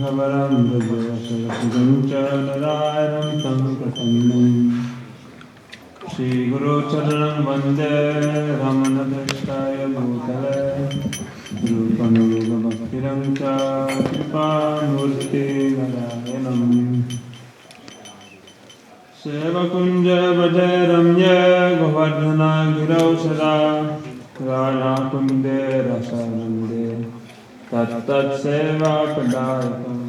Bhavaram Vajrasalasudamcha Narayanam Sankatannam Shri Guru Charanam Vande Ramana Dashtaya Bhutale Rupam Yoga Bhaktivedanta Kripanurti Narayanam Sevakunja Vajaramya Govardhana Giraushara Radha Kunde Rasaramde Tat Seva Padayakam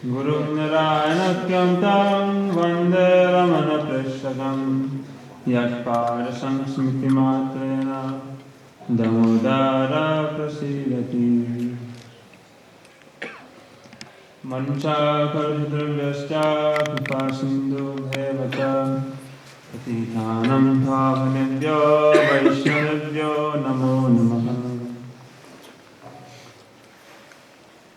Guru Narayanakyam Tam Vande Ramana Preshakam Yatpada Samsmiti Matrena Damodara Prasidati Mancha Kalvidravasya Pipasindhu Bhevata Patithanam Bhavanebhyo Vaishnavebhyo Namo Namaha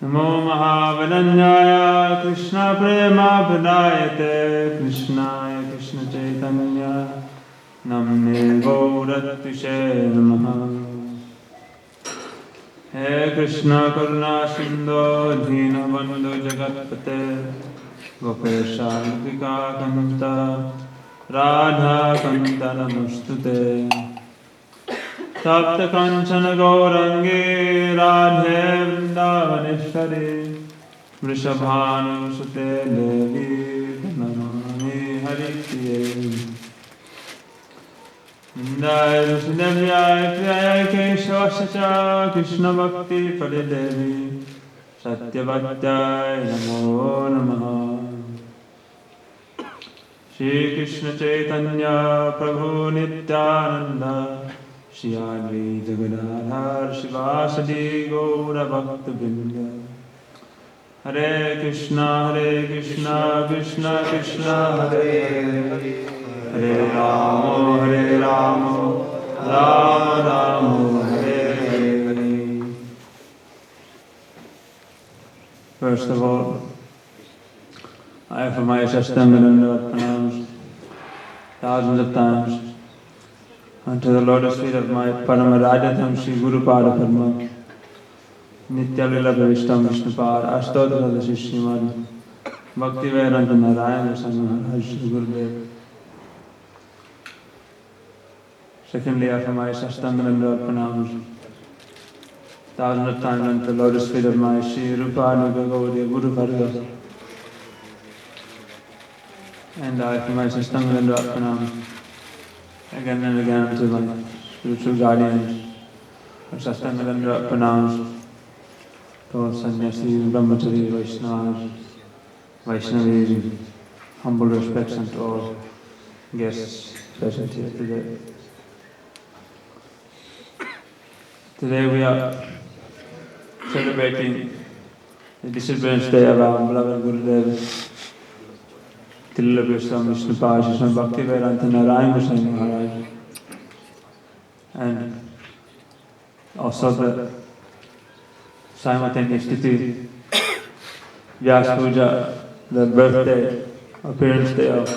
Namo Mahavananyaya Krishna Prema Pradayate Krishnaya Krishna Chaitanya Namne Gauratishe Namaha He Krishna Karuna Sindhu Dhinabandhu Jagatpate Gopesha Gopika Kanta Radha Kanta Namostute Tapta Kanchana Gaurangi Radhe Vrindavaneshwari Vrishabhanu Sute Devi Dhanamani Haripriye Vindaya Vasudevaya Priyaya Keshavasacha Krishna Bhakti Pade Devi Satyavatyaya Namo Namaha Shri Krishna Chaitanya Prabhu Nityananda Shri Advaita Gadadhar Shivasadi Gaura Bhaktivinoda Hare Krishna Krishna Krishna Hare Hare Hare Rama Rama Rama Hare Hare. First of all, I offer my Ashtangalanda pranams thousands of times unto the lotus feet of my Paramaradatam Sri Guru Pada Padma Nitya Lila Bhavishtam Vishnupad Ashtodhara Shishimad Bhaktivedanta Narayan Maharaj Sri Gurudev. Secondly, I offer my Ashtangalanda pranams thousands of times unto the lotus feet of my Sri Rupa Nuga Gaudiya Guru Varga. And I offer my Ashtangalanda pranams again and again to my spiritual guardians. Ashtangalanda pranams to all sannyasis, brahmachari, Vaishnavas, Vaishnavis, humble respects and to all guests present here today. Today we are celebrating the Disciplinary Day of our beloved Gurudev, Tilila Goswami Vishnupad Sri Bhaktivedanta Narayan Goswami Maharaj, and also the simultaneous Tithi Vyas Puja, the birthday, appearance day of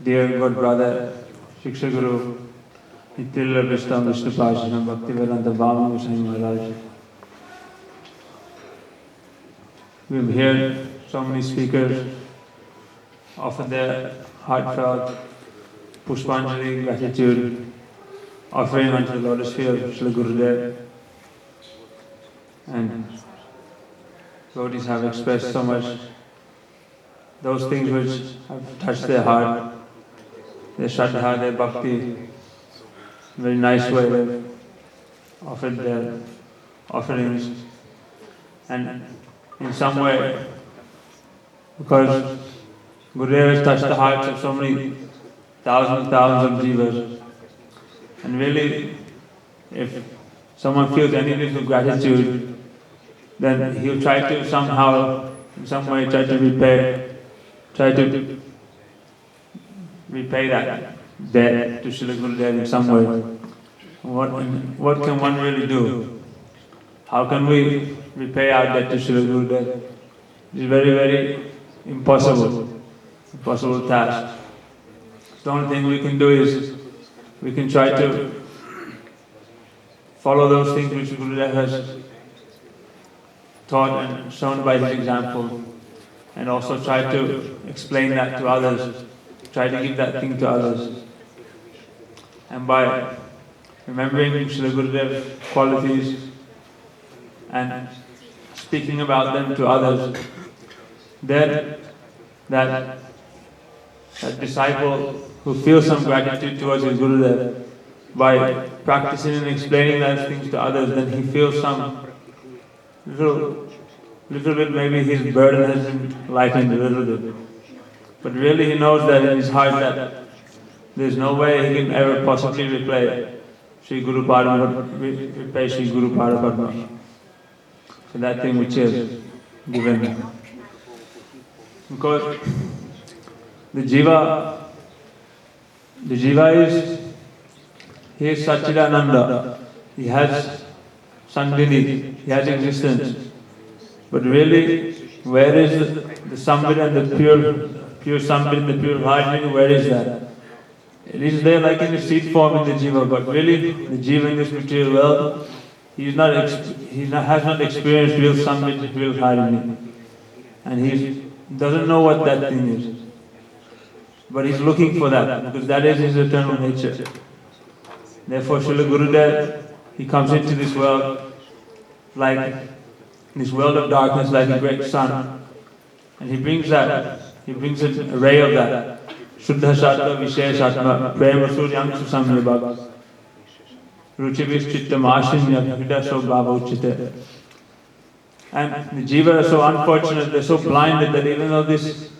dear God brother Shiksha Guru Tilila Goswami Vishnupad Sri Bhaktivedanta Goswami Maharaj. We've heard so many speakers offer their heartfelt Pushpanjali gratitude, offering unto the lotus feet of Srila Gurudev. And devotees have expressed so much those things which have touched their heart, their Shraddha, their Bhakti. Very nice way they've offered their offerings. And in some way, because Gurudev has touched the hearts of so many thousands of jivas, and really, if someone feels any little gratitude, then he'll try to somehow, in some way, try to repay that debt to Srila Gurudev in some way. What can one really do? How can we repay our debt to Srila Gurudev? It's very, very impossible task. The only thing we can do is we can try to follow those things which Gurudev has taught and shown by his example, and also try to explain that to others, try to give that thing to others. And by remembering Srila Gurudev's qualities and speaking about them to others, then that disciple who feels some gratitude towards his Gurudev, by practicing and explaining those things to others, then he feels some little bit, maybe his burden has been lightened a little bit. But really he knows that in his heart that there's no way he can ever possibly repay Sri Guru Padma, for that thing which is given. Because the jiva he is Satchidananda, he has Sandhini, he has existence. But really, where is the Sambit and the pure Sambit, the pure hardening, where is that? It is there like in the seed form in the jiva, but really the jiva in this material world, he has not experienced real Sambit, real hardening. And he doesn't know what that thing is. But he's looking for that, because that is his eternal nature. Therefore, Srila Gurudev, he comes into this world like this world of darkness, like a great sun, and he brings an ray of that. Shuddha Sattva Visheshatma Prema Suryam Susamyabhava Ruchivis Chittam Ashinya Hridaso Bhava Uchite. And the jiva are so unfortunate, they're so blinded that even though this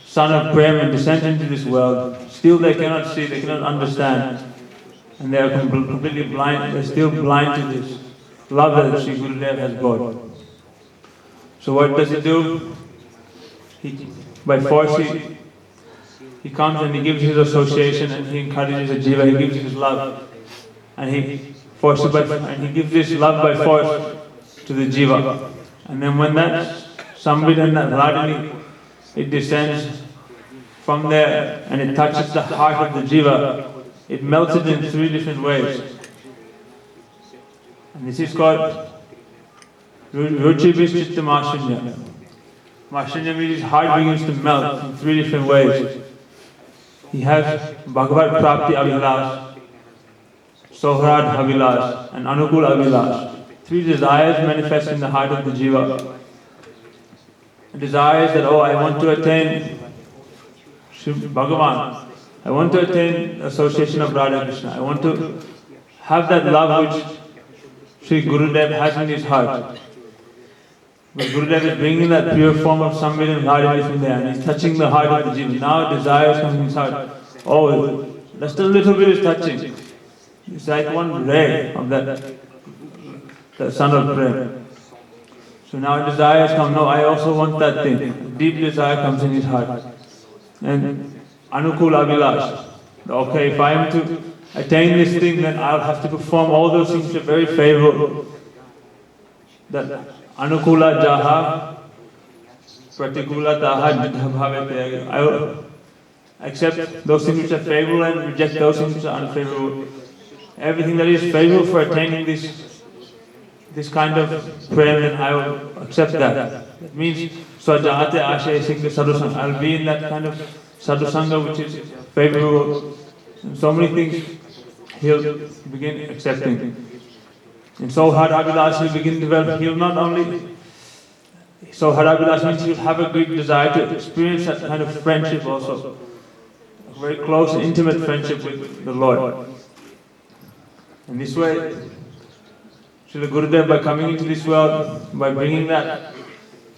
sun of Prema descends into this world, still they cannot see, they cannot understand. And they are completely blind, they're still blind to this love that Sri Gurudev has brought. So what does he do? By force he comes and he gives his association and he encourages the jiva, he gives his love. And he gives this love by force to the jiva. And then when that Sambit and that Radhani, it descends from there and it touches the heart of the jiva, it melts it in three different ways. And this is called Ruchibis Chittam Ashinya. Ashinya means his heart begins to melt in three different ways. He has Bhagavad Prapti Abhilash, Sohrad Abhilash, and Anukul Abhilash. Three desires manifest in the heart of the jiva. Desires that, I want to attain Bhagavan. I want to attain the association of Radha Krishna. I want to have that love which Sri Gurudev has in his heart. But Gurudev is bringing that pure form of Sambit and Radha from there, and he's touching the heart of the jiva. Now desires come in his heart. Just a little bit is touching. It's like one ray of that sun of prayer. So now desires come. No, I also want that thing. Deep desire comes in his heart. And Anukul Abhilash. Okay, if I am to attain this thing, then I'll have to perform all those things which are very favorable. That Anukula Jaha, Pratikula Taha Bhavete. I will accept those things which are favorable and reject those things which are unfavorable. Everything that is favorable for attaining this kind of prayer, then I will accept that. It means Swajahate Ashaya Sikha Sadhusanga. I'll be in that kind of Sadhusanga which is favorable. And so many things he'll begin accepting. And so Hadabhilash will begin to develop. He'll not only. So Hadabhilash means he'll have a great desire to experience that kind of friendship also. A very close, intimate friendship with the Lord. And this way, Srila Gurudev, by coming into this world, by bringing that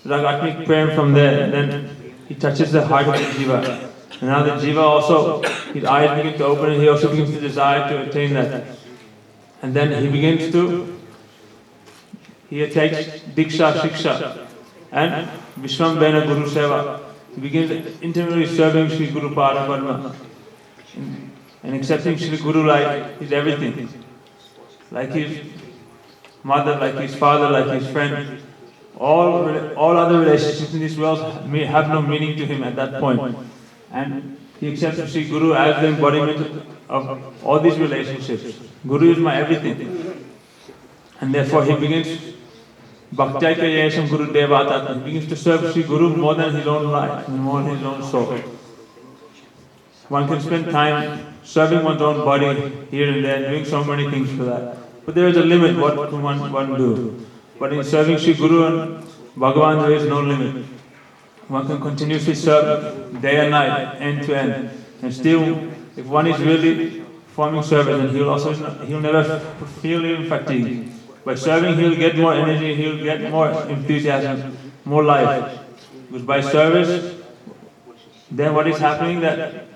Ragatmik prem from there, then he touches the heart of the jiva. And now the jiva also, his eyes begin to open and he also begins to desire to attain that. And then he takes Diksha, Shiksha and Vishwam Bena Guru Seva. He begins intimately serving Sri Guru Padma and accepting Sri Guru like his everything. Like his mother, like his father, like his friend. All other relationships in this world may have no meaning to him at that point. And he accepts Sri Guru as the embodiment of all these relationships. Guru is my everything. And therefore he begins Bhakti Kayesam Guru Devata. He begins to serve Sri Guru more than his own life, more than his own soul. One can spend time serving one's own body here and there, doing so many things for that. But there is a limit, what can one do? But in serving Sri Guru and Bhagavan, there is no limit. One can continuously serve day and night, end to end. And still, if one is really performing service, then he'll never feel even fatigue. By serving, he'll get more energy, he'll get more enthusiasm, more life. Because by service, then what is happening that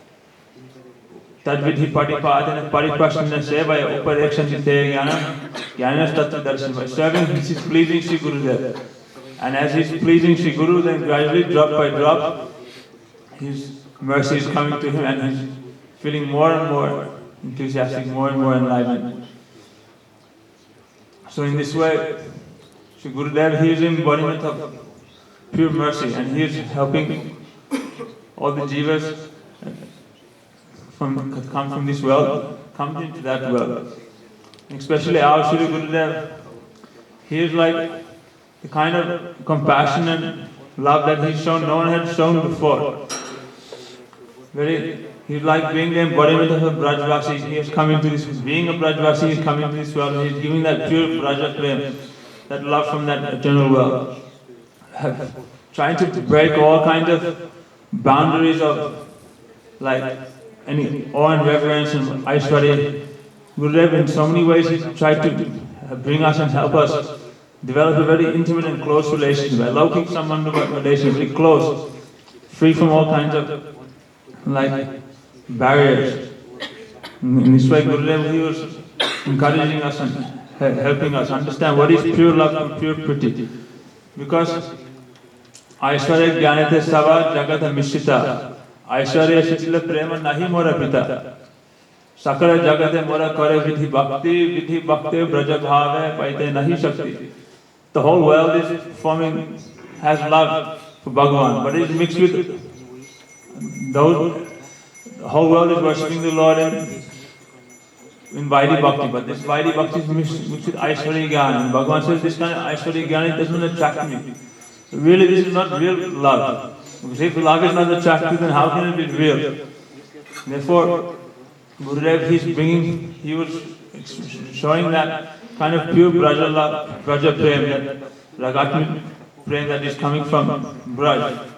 Tadvidhi Patipadana Pariprasana Sevaya Uparekshantite Jnana Tattva Darshan. By serving, this is pleasing Sri Gurudev. And as he's pleasing Sri Guru, then gradually, drop by drop, his mercy is coming to him and he's feeling more and more enthusiastic, more and more enlightened. So in this way, Sri Gurudev, he is the embodiment of pure mercy and he is helping all the jivas come from this world, come into that world. And especially our Sri Gurudev, he is like the kind of compassion and love that he's shown, no one had shown before. He's like being the embodiment of a Brajvasi. He has come into this, being a Brajvasi, he's come into this world and he's giving that pure Braja Prem, that love from that eternal world. Trying to break all kinds of boundaries of like any awe and reverence and Aishwarya. Gurudev in so many ways he's tried to bring us and help us develop a very intimate and close relationship. Allow someone to have a relationship very close, free from all kinds of like barriers. In this way, Gurudev, he was encouraging us and helping us understand what is pure love and pure purity. Because Aishwarya Jnanate Sava Jagata Mishita Aishwarya Shitla Prema Nahi Mora Pita Sakara Jagate Mora Kare Vidhi Bhakti Braja Bhave Paite Nahi Shakti. The whole world is performing, has love for Bhagavan, but it is mixed with those. The whole world is worshipping the Lord in Vaidhi Bhakti, but this Vaidhi Bhakti is mixed with Aishwarya Jnana. And Bhagavan says this kind of Aishwarya Jnana doesn't attract me. Really, this is not real love. Because if love is not attractive, then how can it be real? Therefore, Gurudev, he was showing that kind of pure Braja love, Braja Prem, that Ragatmi Prem that is coming from Braj.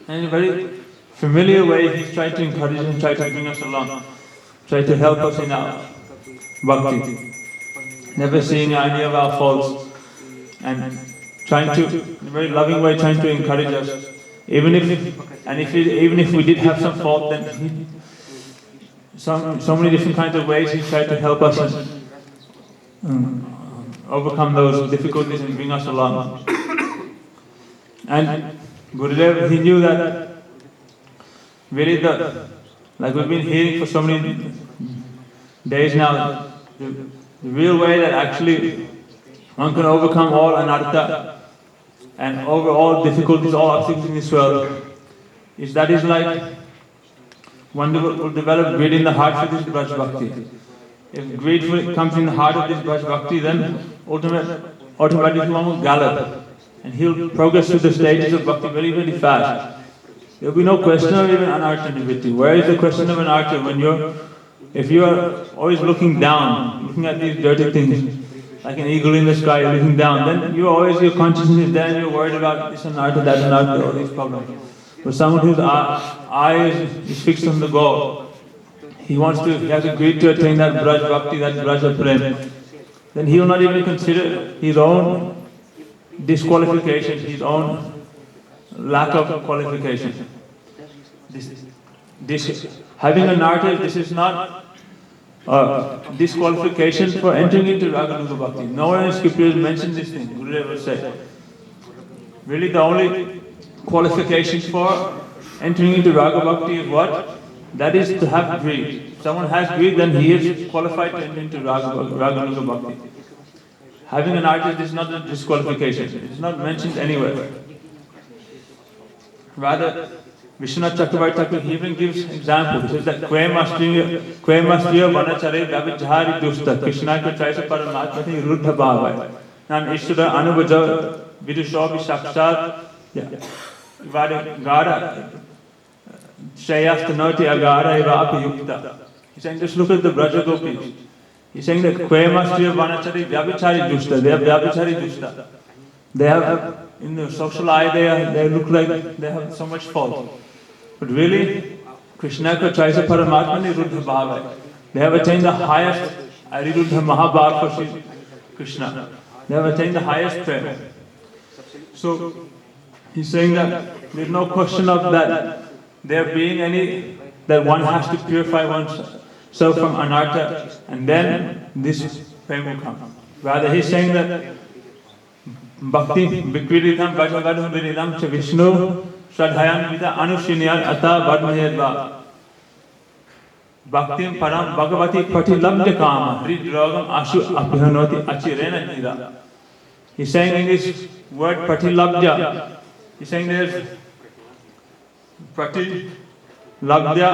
And in a very familiar way, he's trying to encourage and try to bring us along, try to help us in our bhakti. Never seeing any of our faults and trying to, in a very loving way, trying to encourage us. Even if we did have some fault, then so many different kinds of ways he tried to help us and overcome those difficulties and bring us along. And Gurudev, he knew that really like we've been hearing for so many days now, the real way that actually one can overcome all anartha and over all difficulties, all obstacles in this world, is like one will develop greed in the heart for this Braj Bhakti. If greed comes in the heart of this Braj Bhakti, then automatically one will gallop and he'll progress through the stages of Bhakti very, very fast. There will be no question of even anartha nivritti. Where is the question of anartha if you are always looking down, looking at these dirty things, like an eagle in the sky looking down, then your consciousness is there and you're worried about this anartha, that anartha, all these problems. But someone whose eye is fixed on the goal, he has agreed to attain that Braj Bhakti, that Braja Prem, then he will not even consider his own disqualification, his own lack of qualification. Having anartha, this is not disqualification for entering into Raganuga Bhakti. Nowhere in scriptures mention this thing, Gurudev will say. Really the only qualification for entering into Raga Bhakti is what? That is to have greed. If someone has greed, then he is qualified to enter into Raganuga Bhakti. Having an artist is not a disqualification. It is not mentioned anywhere. Rather, Vishwanath Chakravarti Thakur, he even gives example. He says that Kvemastriya Vanachare Vyabhijari Dusta Krishna ka Chaisa Paramatmati Ruddha Bhava Nan Ishvara Anubaja Vidushobi Sakshat Vada Gara Shayastanoti Agara Eva Apayukta. He's saying, just look at the Braja Gopis. He's saying that Kvemastriya Vanachare Vyabhijari Dusta, they are Vyabhijari Dusta. They have, in the social eye, they look like they have so much fault. But really, Krishna ka Chaisa Paramatmani Ruddha Bhava. They have attained the highest Ariruddha Mahabharata for Krishna. They have attained the highest prayer. So, he's saying that there's no question of that there being any, that one has to purify oneself from anartha, and then this prema will come. Rather, he's saying that Bhakti Vikritam Vajavadam Viridam Cha Vishnu Shradhayan Vida Anushinyar Ata Vadmayadva Bhaktim Param Bhagavati Patilabdya Kama Hridrogam Ashu Abhihanoti Achirena Nira. He's saying in this word Patilabdya, he's saying there's Patilabdya,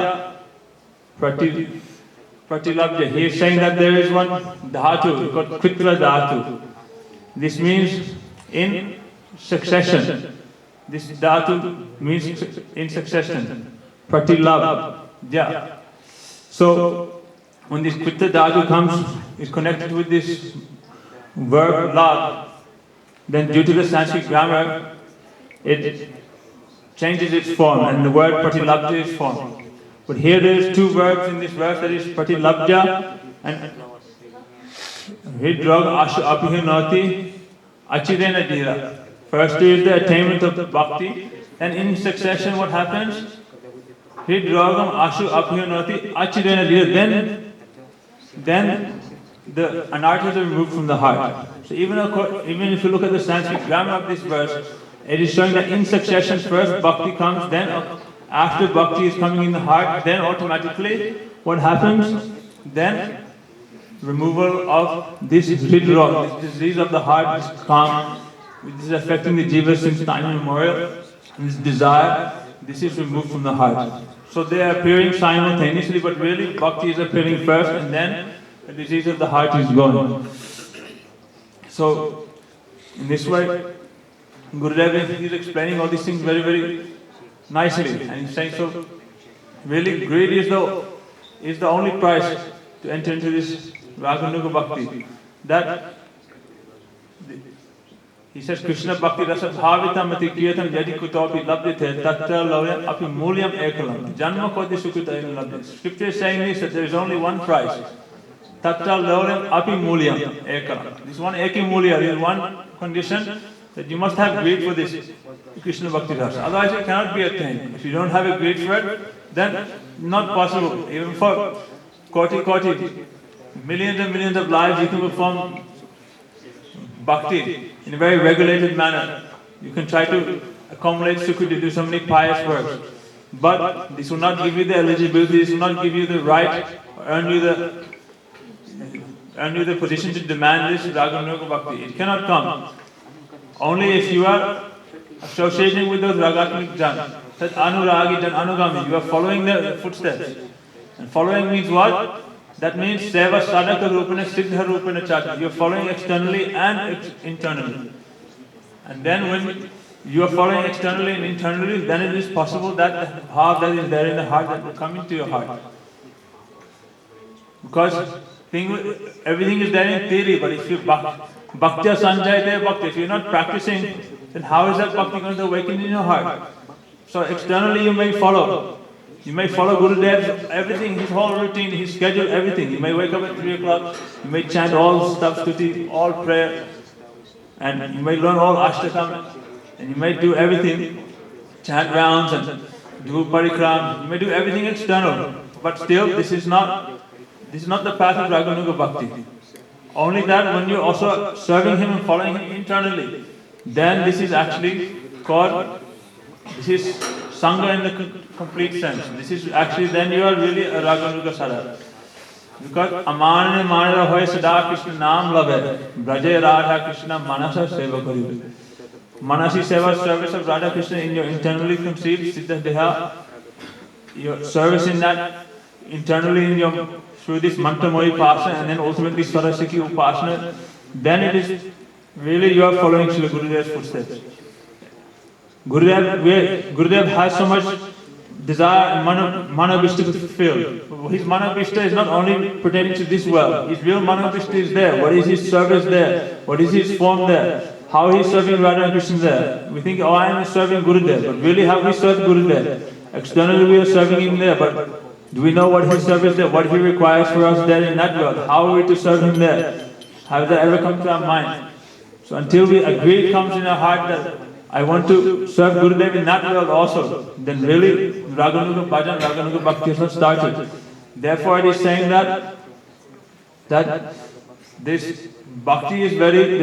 Pratilabdya. He is saying that there is one dhatu called Kritra dhatu. This means in succession. This dhatu means in succession. Pratilabdya. So when this Kritra dhatu comes, is connected with this verb lab, then due to the Sanskrit grammar, it changes its form, and the word pratilabdya is formed. But here there is two verbs in this verse, that is pratilabdya and hridrog ashu apihanoti achirena dira. First is the attainment of the bhakti, and in succession what happens? Hridrogam ashu apihanoti achirena dira. Then the anarthas are removed from the heart. So even if you look at the Sanskrit grammar of this verse, it is showing that in succession first bhakti comes, then after bhakti is coming in the heart, then automatically what happens? Then removal of this hridrog, this disease of the heart, this calm, which is affecting the jiva since time immemorial, and this desire, this is removed from the heart. So they are appearing simultaneously, but really bhakti is appearing first, and then the disease of the heart is gone. So in this way, Gurudev is explaining all these things very, very nicely, and he's saying, so really greed is the only price to enter into this Raganuga Bhakti. That he says Krishna Bhakti Rasa Bhavitam Mati Kiyatam Yadi Kutopi Labdite Tatra Lavyam Api Mulyam Ekalam Janma Kodi Sukutayam Labdite. Scripture is saying this, that there is only one price. Tatra Lavyam Api Mulyam Ekalam. This one Eki Mulya, there is one condition, that you must have greed for this Krishna Bhakti Rasa. Otherwise it cannot be attained. If you don't have a greed for it, then not possible. Even for koti, millions and millions of lives, you can perform bhakti in a very regulated manner. You can try to accumulate sukha to do so many pious works. But this will not give you the eligibility, this will not give you the right, or earn you the position to demand this Raganuga Bhakti. It cannot come. Only if you are associating with those Ragatmik Jan, that Anuragi Jan Anugami, you are following their footsteps. And following means what? That means Seva Sadhaka Rupana Siddha Rupana Chata. You are following externally and internally. And then when you are following externally and internally, then it is possible that the bhav that is there in the heart that will come into your heart. Because everything is there in theory, but if you Bhaktya Sanjayate Bhakti, if you are not practicing, then how is that Bhakti going to awaken in your heart? So externally you may follow. You may follow Gurudev's everything, his whole routine, his schedule, everything. You may wake up at 3 o'clock, you may chant all stuff, stuti, all prayer, and you may learn all ashtakam, and you may do everything, chant rounds and do parikram, you may do everything external, but still this is not the path of Raganuga Bhakti. Only that when you're also serving him and following him internally, then this is actually called, this is Sangha in the complete sense. This is actually, then you are really a Raganuga Sadhaka. Because Amane Manara Hoy Sada Krishna Naam Lave, Braje Radha Krishna Manasa Seva Karibe. Manasi Seva, service of Radha Krishna in your internally conceived Siddha Deha, your service in that internally in your through this Mantramoyi Upasana and then ultimately Sarasiki Upasana, then it is really you are following Srila Gurudev's footsteps. Gurudev has so much desire and Manavishta to fulfill. His Manavishta is not only pertaining to this world. His real Manavishta is there. What is his service there? What is his form there? How he is serving Radha and Krishna there? We think, oh, I am serving Gurudev. But really, how we serve Gurudev? Externally, we are serving him there. But do we know what his service there? What he requires for us there in that world? How are we to serve him there? Has that ever come to our mind? So until we agree, it comes in our heart that I want to serve Gurudev in that world also, then really Raganuga Bhajan, Raganuga Bhakti has not started. Therefore it is saying that this Bhakti is very,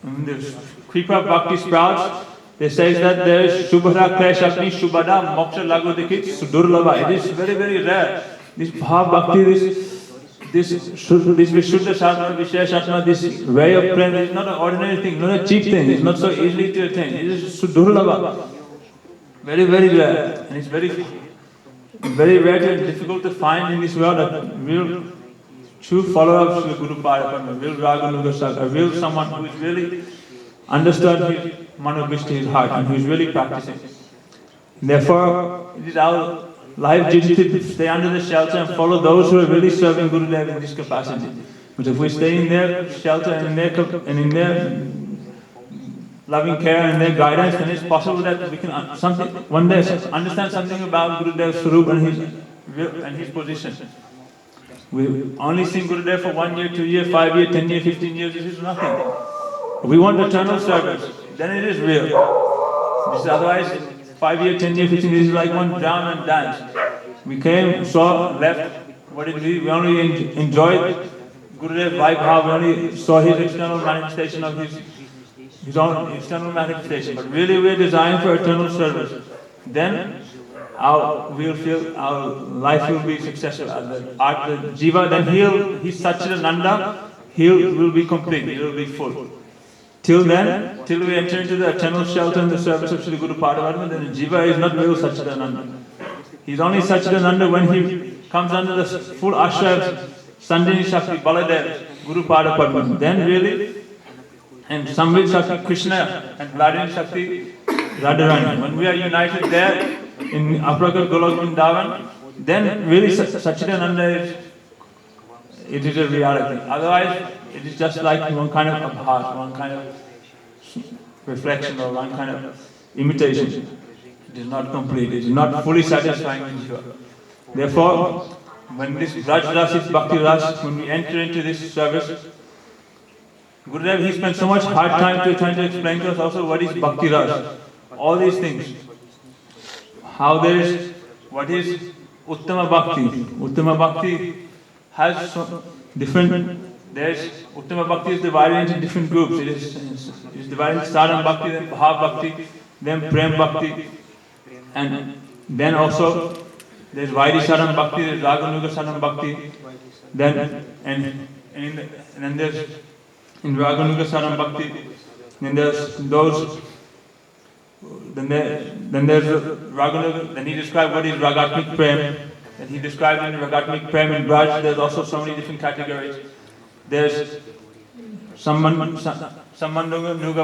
there's Kripa Bhakti sprouts, they say that there is Shubhara Kleshakni, Shubhada, Moksha Lagu Dikit, Sudurlava. It is very, very rare. This Bhav Bhakti, this Vishuddha Sadhana, Visheshatma, this way of praying is not an ordinary thing, not a cheap thing, it's not so easily to attain. It is Sudurlava. Very, very rare. And it's very, very rare and difficult to find in this world a real true follower of Srila Guru Pada, a real Raganuga Sadhana, a real someone who is really understood his Manavishta, his heart, and who is really practicing. Therefore, it is our life duty to stay under the shelter and follow those who are really serving Gurudev in this capacity. But if we stay in their shelter and in their loving care and their guidance, then it's possible that we can one day understand something about Gurudev's Swarup and his position. We only sing Gurudev for 1 year, 2 years, 5 years, 10 years, 15 years, this is nothing. We want eternal service, then it is real. This is otherwise 5 years, 10 years, 15 years, is like one drown and dance. We came, saw, left. What did we? We only enjoyed Gurudev's Vaibhav, we only saw his external manifestation of his own external manifestation. But really we are designed for eternal service. Then we'll feel our life will be successful. The Jiva, then he's Satchidananda, he will be complete, he will be full. Till then, till we enter into the eternal shelter and the service of Srila Guru Padavadma, then Jiva is not real Satchidananda. He's only Satchidananda when he comes under the full ashray of Sandini Shakti, Baladev, Guru Padavadma. Then really, and Samvit Shakti, Krishna, and Vladimir Shakti, Radharani. When we are united there, in Aprakal Golok Vrindavan, then really Satchidananda it is a reality. Otherwise, it is just like one kind of abhas, one kind of reflection or one kind of imitation. It is not complete, it is not fully satisfying in Jiva. Therefore, when this Raj Ras is Bhakti Ras, when we enter into this service, Gurudev, he spent so much hard time to trying to explain to us also what is Bhakti Ras. All these things. How there is, what is Uttama Bhakti. Uttama Bhakti has different, there is, Uttama Bhakti is divided into different groups. It is divided into Sadhana Bhakti, then Bhav Bhakti, then Prem Bhakti, and then also there is Vaidhi Sadhana Bhakti, there is Raganuga Sadhana Bhakti, then there's in Raganuga Sadhana Bhakti, then there's those. Then there's Raganuga, then he described what is Ragatmik Prem, and he described in Ragatmik Prem in Braj, there's also so many different categories. There's Sammanuga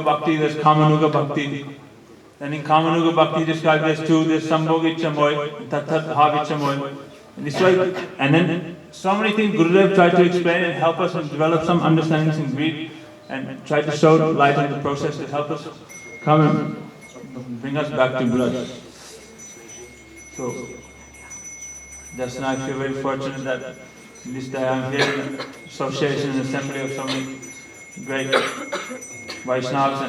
Bhakti, there's Kamanuga Bhakti. Then in Kamanuga Bhakti he described there's two, there's Sambhog Ichamoy, Tathat Bhav Ichamoy. And then so many things Gurudev tried to explain and help us and develop some understandings and read and try to show light on the process to help us come and bring us back to Braj. So, just now I feel very fortunate that this day I am here in association and assembly of so many great Vaishnavas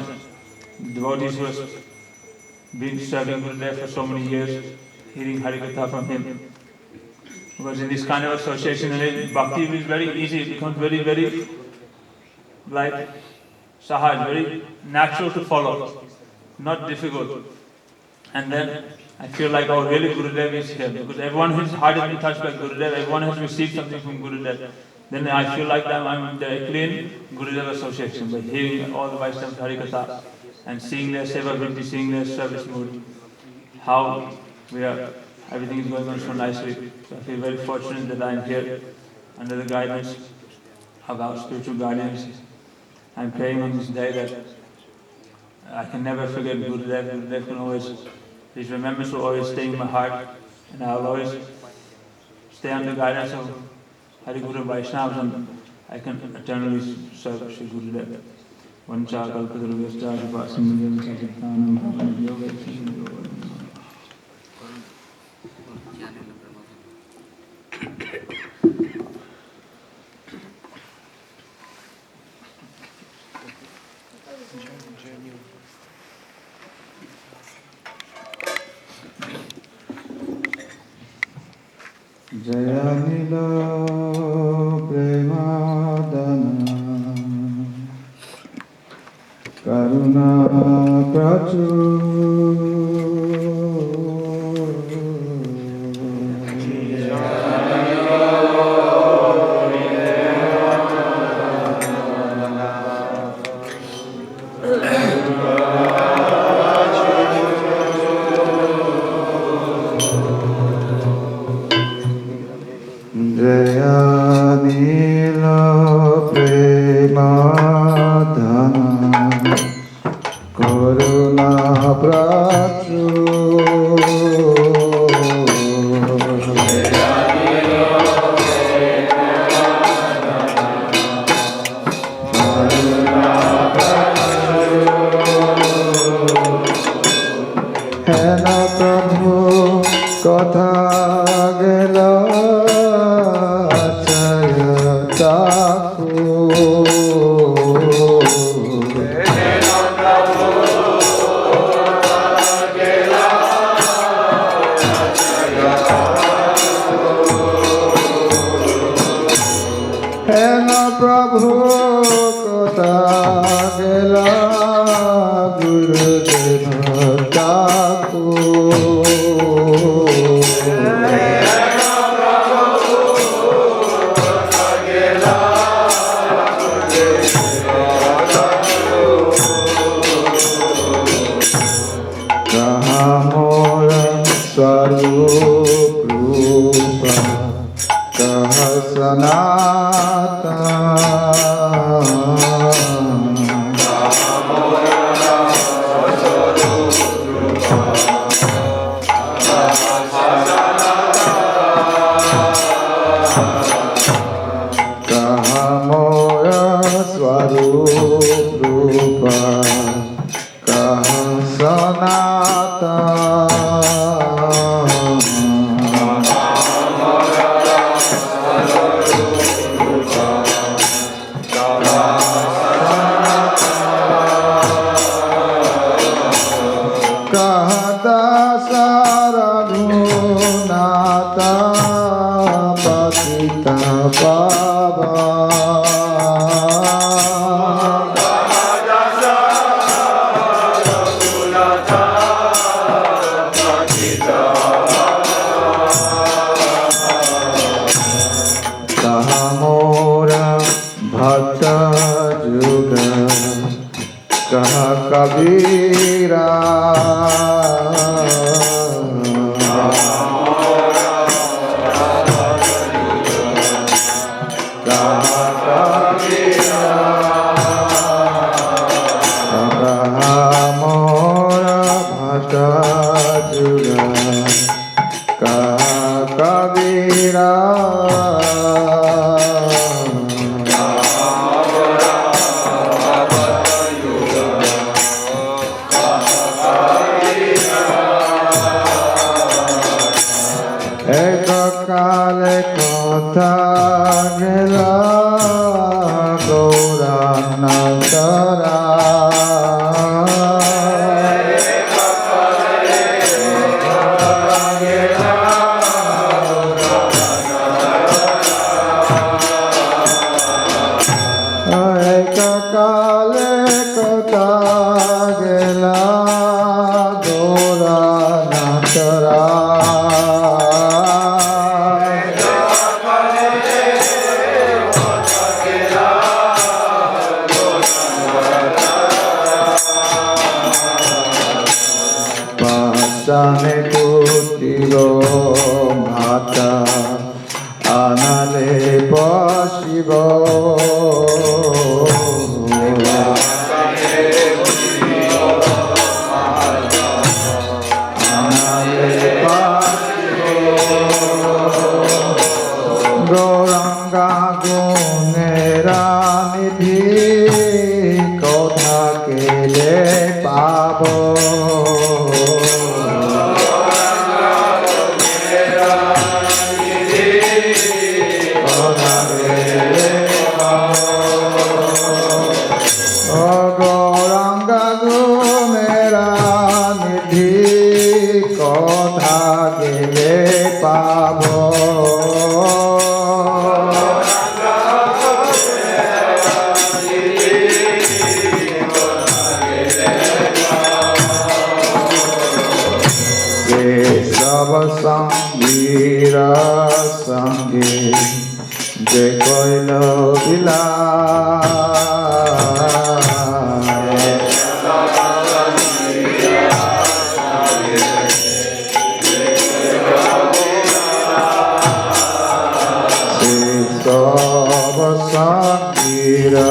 and devotees who have been serving Gurudev for so many years, hearing Harikatha from him. Because in this kind of association, Bhakti is very easy, it becomes very, very like sahaj, very natural to follow, not difficult. And then I feel like, oh really Gurudev is here, because everyone whose heart has been touched by Gurudev, everyone has received something from Gurudev. Then I feel like that I'm directly in Gurudev association, by hearing all the Vaishnavas Harikatha. and seeing their seva vritti, seeing their service mood, how everything is going on so nicely. So I feel very fortunate that I am here under the guidance of our spiritual guardians. I am praying on this day that I can never forget Gurudev. Gurudev can always, his remembrance will always stay in my heart, and I'll always stay under guidance of Hari Guru Vaishnavas, and I can eternally serve Shri Gurudev. Vancha kalpaduruvescha vipasimudam sajatnanam bhavanam yoga Jaya Nila Premadana Karuna Prachur Asane Putigo Mata Anale Pasigo Goranga Gunera Nidhi Kotha Kele Pabo Goranga Gunera Nidhi Kotha Kele Pabo Sangira Sangi Jekoilo Vila Sangira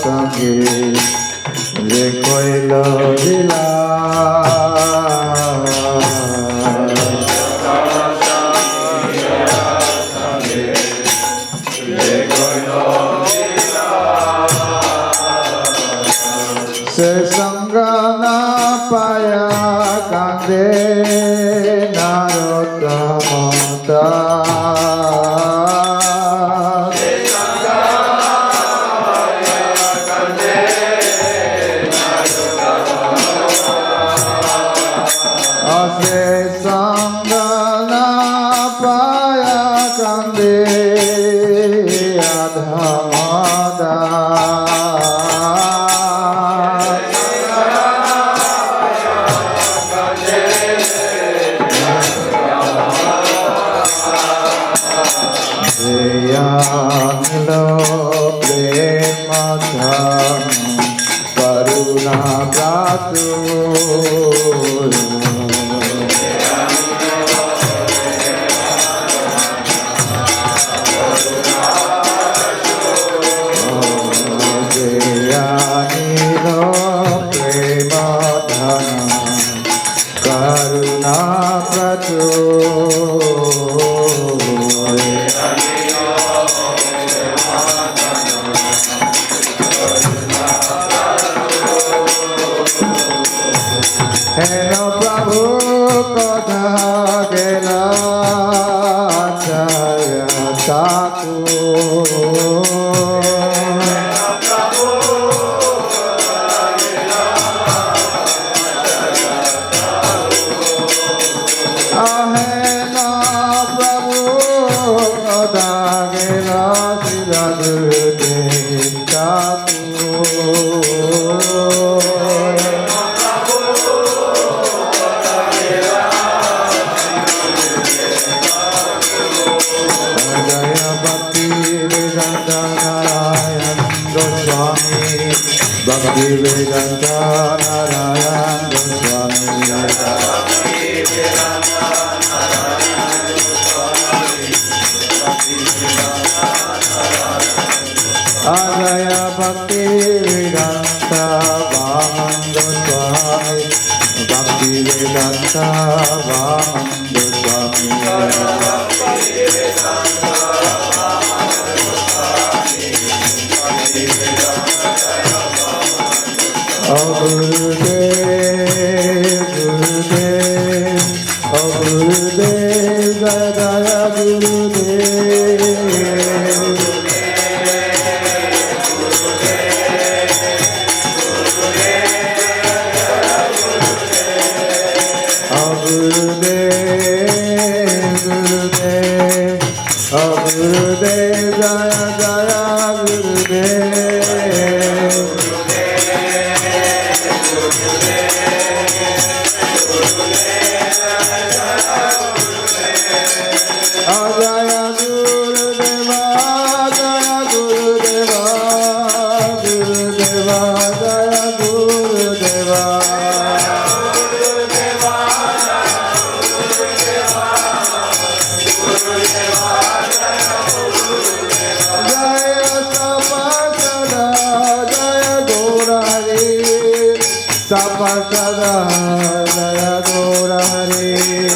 Sangi Jekoilo Vila Se sangana paya kande narottamata Se sangana paya kande narottamata Se sangana paya kande adhamada Nilo Premananda Karuna Pratu Nilo Premananda Karuna Pratu Hello Prabhu Kotha Gela Jaya Thakur Ahela Prabhu Kotha Gela Srila Gurudev Thakur Bhaktivedanta Narayan Gosvami Bhaktivedanta Narayan Gosvami Agaya Bhaktivedanta Vaman Gosvami Bhaktivedanta Vaman Gosvami Gurudev, Gurudev, Gurudev, Jaya Gurudev. Gurudev, Gurudev, Gurudev, Jaya Jaya Gurudev. Jaya Gurudeva, Jaya Gurudeva, Gurudeva, Jaya Gurudeva. Sapasada Jaya Gora Hare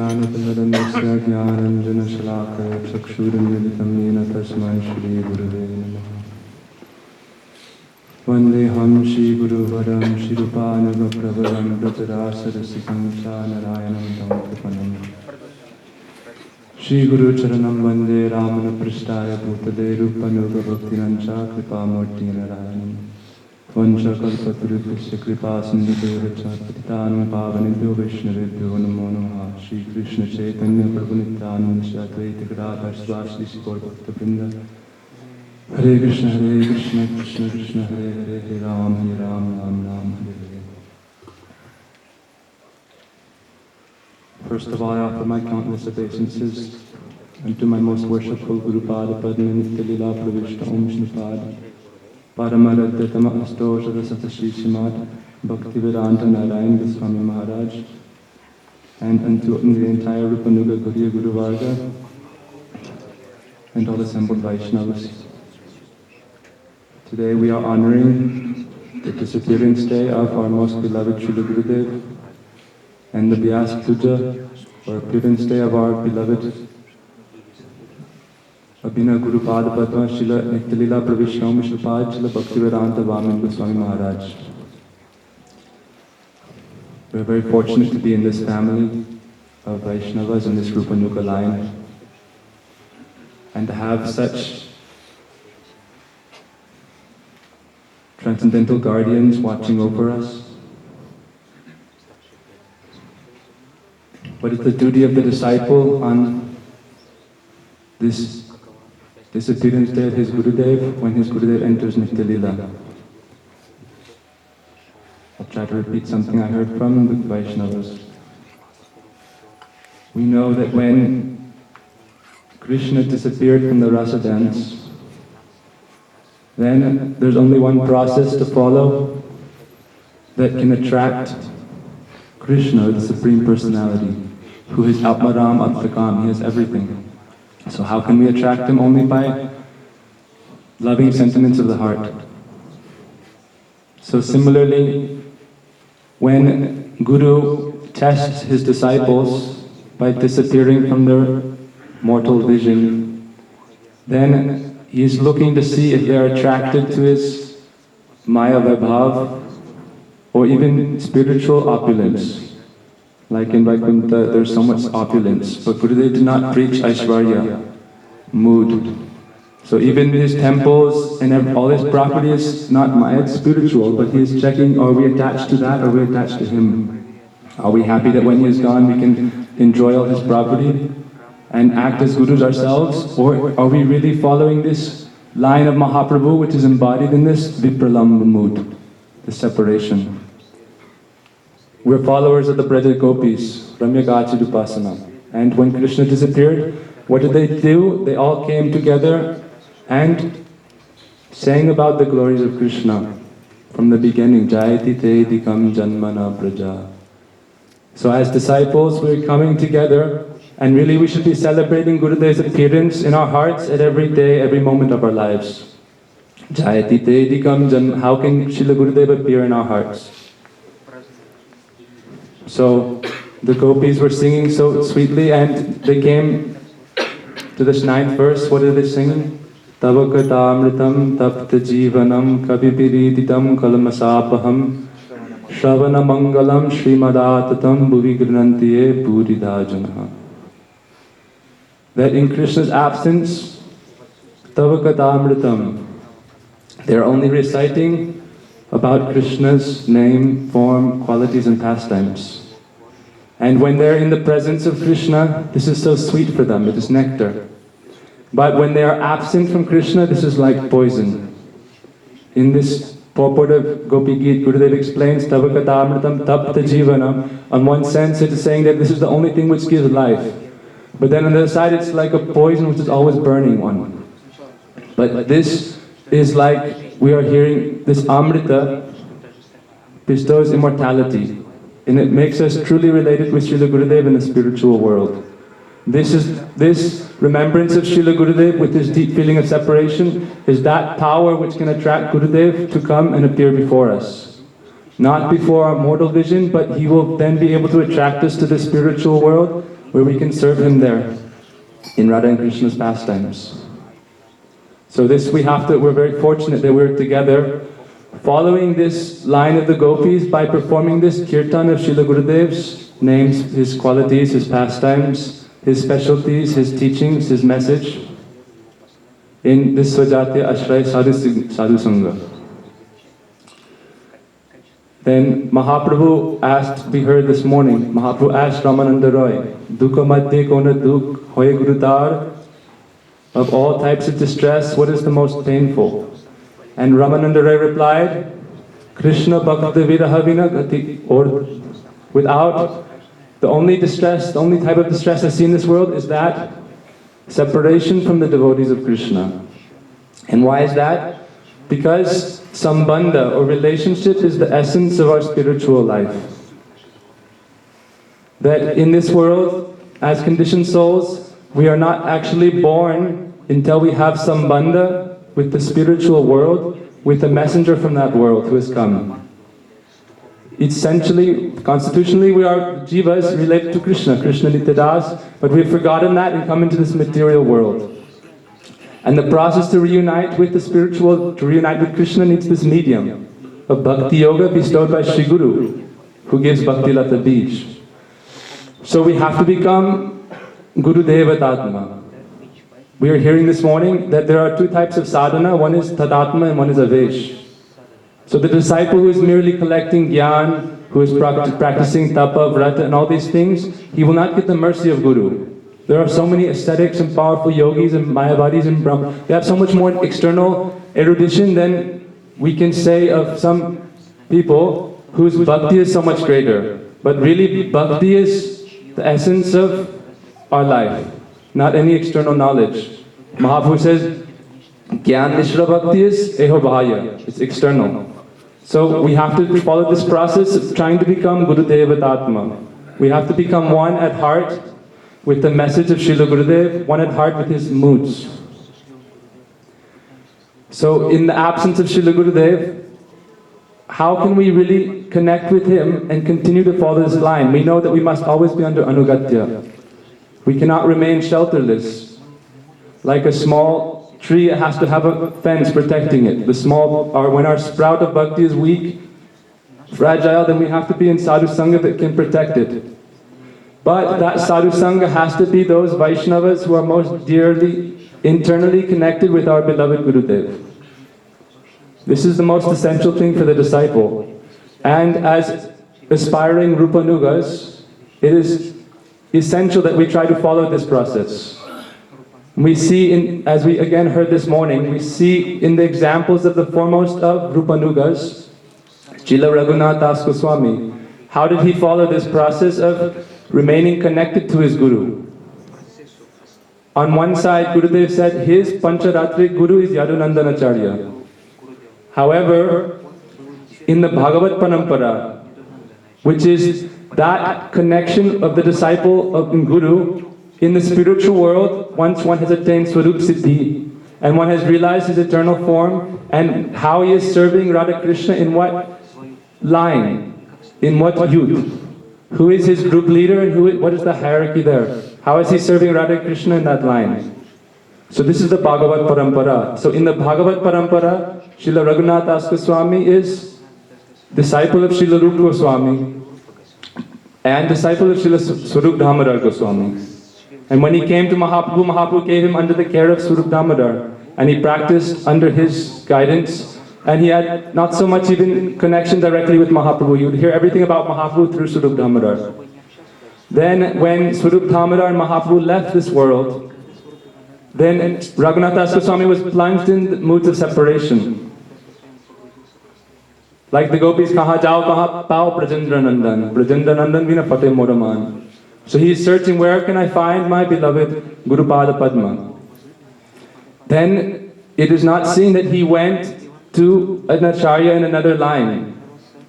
ज्ञानतिमिरन्दस्य ज्ञानञ्जनशलाकया चक्षुरुन्मिलितं येन तस्मै श्रीगुरवे नमः। वन्देऽहं श्रीगुरुवरं श्रीरूपानुगप्रवरं व्रजरासरसिकं च नारायणं तं प्रपन्नं। श्रीगुरुचरणं वन्दे रामनुपृष्ठाय भूतले रूपनुगभक्तिनं च कृपामूर्ति नारायणम्। वंशकल्पतरुभ्यश्च कृपा सिन्धुभ्यो च पतितानां पावनेभ्यो वैष्णवेभ्यो नमो नमः। श्रीकृष्ण चैतन्य प्रभु नित्यानन्द श्री अद्वैत गदाधर श्रीवासदि गौर भक्तवृंद। हरे कृष्ण कृष्ण कृष्ण हरे हरे, हरे Ram Ram Ram Hare Hare. First of all, I offer my countless obeisances unto my most worshipful Guru Pada Padma Nitya Lila Pravishta Om Shnipad Paramaradhyatama Astosha Sata Shri Srimad Bhaktivedanta Narayan Gosvami Maharaj, and unto the entire Rupanuga Guriya Guru Varga and all assembled Vaishnavas. Today we are honoring the disappearance day of our most beloved Srila Gurudev and the Vyas Puja, or appearance day of our beloved Abhina Guru Pada Padma Srila Nitya Pravishnaum Shripad Srila Bhaktivedanta Vaman Goswami Maharaj. We are very fortunate to be in this family of Vaishnavas in this Rupanuga line, and to have such transcendental guardians watching over us. What is the duty of the disciple on this disappearance day of his Gurudev when his Gurudev enters Nitya Lila? I'll try to repeat something I heard from the Vaishnavas. We know that when Krishna disappeared from the rasa dance, then there's only one process to follow that can attract Krishna, the Supreme Personality, who is Atmaram Atmakam, he has everything. So how can we attract him? Only by loving sentiments of the heart. So similarly, when Guru tests his disciples by disappearing from their mortal vision, then he is looking to see if they are attracted to his Maya Vaibhav or even spiritual opulence. Like in Vaikuntha, there's so much opulence, but Gurudev did not preach Aishwarya, mood. So even his temples and all his property is not Maya, it's spiritual, but he is checking, are we attached to that or are we attached to him? Are we happy that when he is gone we can enjoy all his property and act as Gurus ourselves? Or are we really following this line of Mahaprabhu which is embodied in this Vipralamba mood, the separation? We're followers of the Braja Gopis, Ramya Gachi Upasana. And when Krishna disappeared, what did they do? They all came together and sang about the glories of Krishna from the beginning. Jayati te dikam janmana praja. So as disciples, we're coming together, and really we should be celebrating Gurudev's appearance in our hearts at every day, every moment of our lives. Jayati te dikam janmana. How can Srila Gurudev appear in our hearts? So the gopis were singing so sweetly, and they came to this 9th verse. What are they singing? Tava katamritam tapta jivanam kabipiriditam kalamasapaham Shravana mangalam srimadattatam bhuvi granantiye puridhajanaha. That in Krishna's absence, Tava katamritam, they're only reciting about Krishna's name, form, qualities and pastimes. And when they're in the presence of Krishna, this is so sweet for them, it is nectar. But when they are absent from Krishna, this is like poison. In this purport of Gopi Geet, Gurudev explains, Tava katamritam tapta jivanam. On one sense, it is saying that this is the only thing which gives life. But then on the other side, it's like a poison which is always burning one. But this is like, we are hearing this Amrita bestows immortality, and it makes us truly related with Srila Gurudev in the spiritual world. This remembrance of Srila Gurudev with this deep feeling of separation is that power which can attract Gurudev to come and appear before us. Not before our mortal vision, but he will then be able to attract us to the spiritual world where we can serve him there in Radha and Krishna's pastimes. So this we're very fortunate that we're together following this line of the gopis by performing this kirtan of Srila Gurudev's names, his qualities, his pastimes, his specialties, his teachings, his message in this Svajatya Ashray Sadhu Sangha. Then Mahaprabhu asked, we heard this morning, Mahaprabhu asked Ramananda Roy, Dukha Madhye Kona Dukh Hoye Gurutar, of all types of distress, what is the most painful? And Ramananda Roy replied, Krishna Bhakti Viraha Vinagati, or without, the only type of distress I see in this world is that separation from the devotees of Krishna. And why is that? Because sambandha or relationship is the essence of our spiritual life. That in this world, as conditioned souls, we are not actually born until we have sambandha with the spiritual world, with a messenger from that world who has come. Essentially, constitutionally, we are jivas related to Krishna, Krishna Nityadas, but we've forgotten that and come into this material world. And the process to reunite with the spiritual, to reunite with Krishna needs this medium of Bhakti Yoga bestowed by Sri Guru, who gives Bhakti Lata Bij. So we have to become Guru Devatatma. We are hearing this morning that there are two types of sadhana, one is Tadatma and one is Avesh. So the disciple who is merely collecting gyan, who is practicing tapa, vrata and all these things, he will not get the mercy of Guru. There are so many ascetics and powerful yogis and mayavadis and Brahma. They have so much more external erudition than we can say of some people whose bhakti is so much greater. But really, bhakti is the essence of our life, not any external knowledge. Mahaprabhu says, Gyan Mishra Bhakti is Eho Bahaya, it's external. So we have to follow this process of trying to become Guru Devatatma. We have to become one at heart with the message of Srila Gurudev, one at heart with his moods. So in the absence of Srila Gurudev, how can we really connect with him and continue to follow this line? We know that we must always be under anugatya. We cannot remain shelterless. Like a small tree, it has to have a fence protecting it. When our sprout of bhakti is weak, fragile, then we have to be in sadhu sangha that can protect it. But that sadhu sangha has to be those Vaishnavas who are most dearly, internally connected with our beloved Gurudev. This is the most essential thing for the disciple. And as aspiring Rupanugas, it is essential that we try to follow this process. We see, as we again heard this morning, we see in the examples of the foremost of Rupanugas, Srila Raghunath Das Goswami, how did he follow this process of remaining connected to his Guru? On one side, Gurudev said his Pancharatrik Guru is Yadunandanacharya. However, in the Bhagavad Parampara, which is that connection of the disciple of Guru, in the spiritual world, once one has attained Swarup Siddhi, and one has realized his eternal form, and how he is serving Radha Krishna in what line, in what youth. Who is his group leader and what is the hierarchy there? How is he serving Radha Krishna in that line? So this is the Bhagavad Parampara. So in the Bhagavad Parampara, Srila Raghunath Das Goswami is disciple of Srila Rupa Goswami and disciple of Srila Swarup Damodar Goswami. And when he came to Mahaprabhu, Mahaprabhu gave him under the care of Swarup Damodar, and he practiced under his guidance. And he had not so much even connection directly with Mahaprabhu. You would hear everything about Mahaprabhu through Swarup Damodar. Then when Swarup Damodar and Mahaprabhu left this world, then Raghunath Das Goswami was plunged in the moods of separation. Like the gopis, kaha jao kaha pao Prajendra Nandan. Prajendra Nandan vina pate moraman. So he is searching, where can I find my beloved Guru Pada Padma? Then it is not seen that he went to an acharya in another line.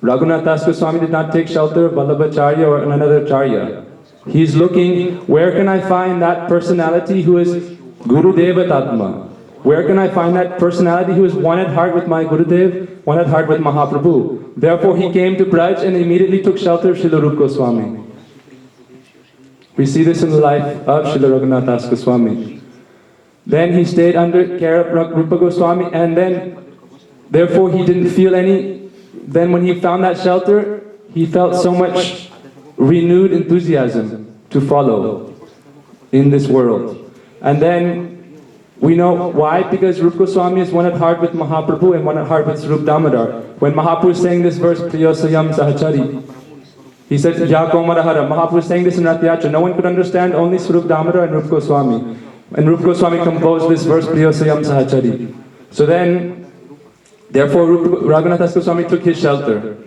Raghunath Das Goswami did not take shelter of Vallabhacharya or another acharya. He's looking, where can I find that personality who is Guru Devatatma? Where can I find that personality who is one at heart with my Gurudev, one at heart with Mahaprabhu? Therefore he came to Braj and immediately took shelter of Srila Rupa Goswami. We see this in the life of Srila Raghunath Das Goswami. Then he stayed under care of Rupa Goswami, and then, therefore, he didn't feel any. Then when he found that shelter, he felt so much renewed enthusiasm to follow in this world. And then we know why, because Rupa Goswami is one at heart with Mahaprabhu and one at heart with Swarup Damodar. When Mahaprabhu was saying this verse, Priyosayam Sahachari, he said, Ya Komarahara. Mahaprabhu was saying this in Rath Yatra. No one could understand, only Swarup Damodar and Rupa Goswami. And Rupa Goswami composed this verse, Priyosayam Sahachari. So then, therefore, Raghunath Das Goswami took his shelter.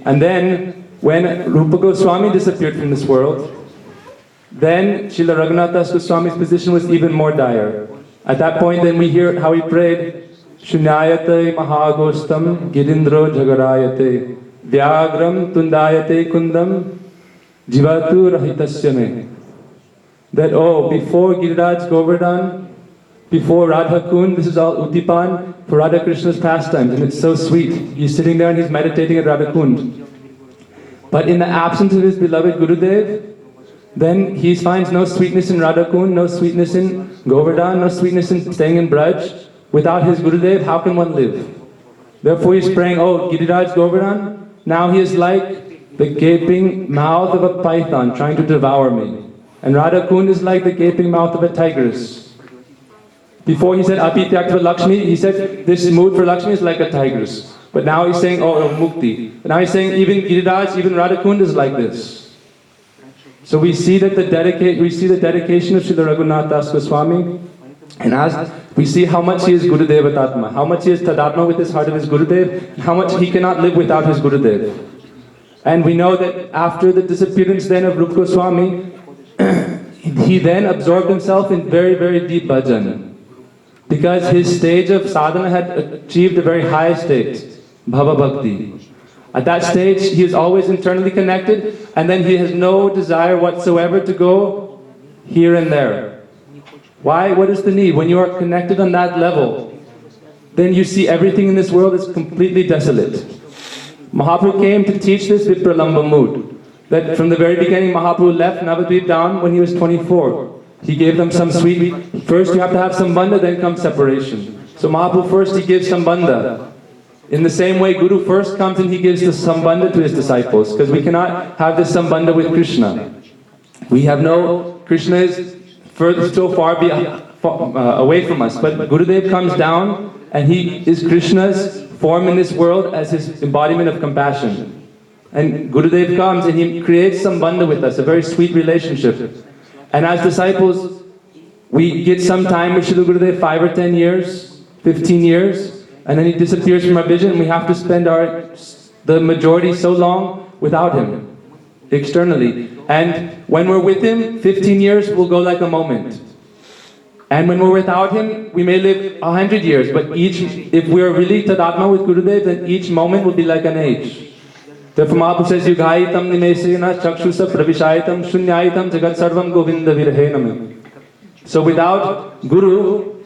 And then, when Rupa Goswami disappeared from this world, then Srila Raghunath Das Goswami's position was even more dire. At that point, then we hear how he prayed, Shunyayate Mahagostam Girindro Jagarayate Vyagram Tundayate Kundam Jivatu Rahitasyame. That, oh, before Giriraj Govardhan, before Radha Kund, this is all Utipan for Radha Krishna's pastimes, and it's so sweet. He's sitting there and he's meditating at Radha Kund. But in the absence of his beloved Gurudev, then he finds no sweetness in Radha Kund, no sweetness in Govardhan, no sweetness in staying in Braj. Without his Gurudev, how can one live? Therefore he's praying, oh, Giriraj Govardhan, now he is like the gaping mouth of a python trying to devour me. And Radha Kund is like the gaping mouth of a tigress. Before he said, Api Tyaktva Lakshmi, he said, this mood for Lakshmi is like a tigress. But now he's saying, oh, Mukti. But now he's saying, even Giriraj, even Radha Kund is like this. So we see that the dedication of Srila Raghunath Das Goswami, and as we see how much he is Gurudev Tatma, how much he is Tadatma with his heart of his Gurudev, and how much he cannot live without his Gurudev. And we know that after the disappearance then of Rupa Goswami, he then absorbed himself in very, very deep bhajan. Because his stage of sadhana had achieved a very high state, Bhava Bhakti. At that stage, he is always internally connected, and then he has no desire whatsoever to go here and there. Why? What is the need? When you are connected on that level, then you see everything in this world is completely desolate. Mahaprabhu came to teach this Vipralamba mood. That from the very beginning, Mahaprabhu left Navadvip down when he was 24. He gave them some sweet. First you have to have sambandha, then comes separation. So Mahaprabhu first he gives sambandha. In the same way, Guru first comes and he gives the sambandha to his disciples, because we cannot have this sambandha with Krishna. We have no, Krishna is so far away from us. But Gurudev comes down and he is Krishna's form in this world as his embodiment of compassion. And Gurudev comes and he creates sambandha with us, a very sweet relationship. And as disciples, we get some time with Srila Gurudev, 5 or 10 years, 15 years, and then he disappears from our vision, and we have to spend the majority so long without him, externally. And when we're with him, 15 years will go like a moment. And when we're without him, we may live 100 years, but if we are really Tadatma with Gurudev, then each moment will be like an age. Therefore Mahaprabhu says, Yugaitam nimesena chakshusa pravishayitam shunyayitam jagat sarvam govinda virhenam. So without Guru,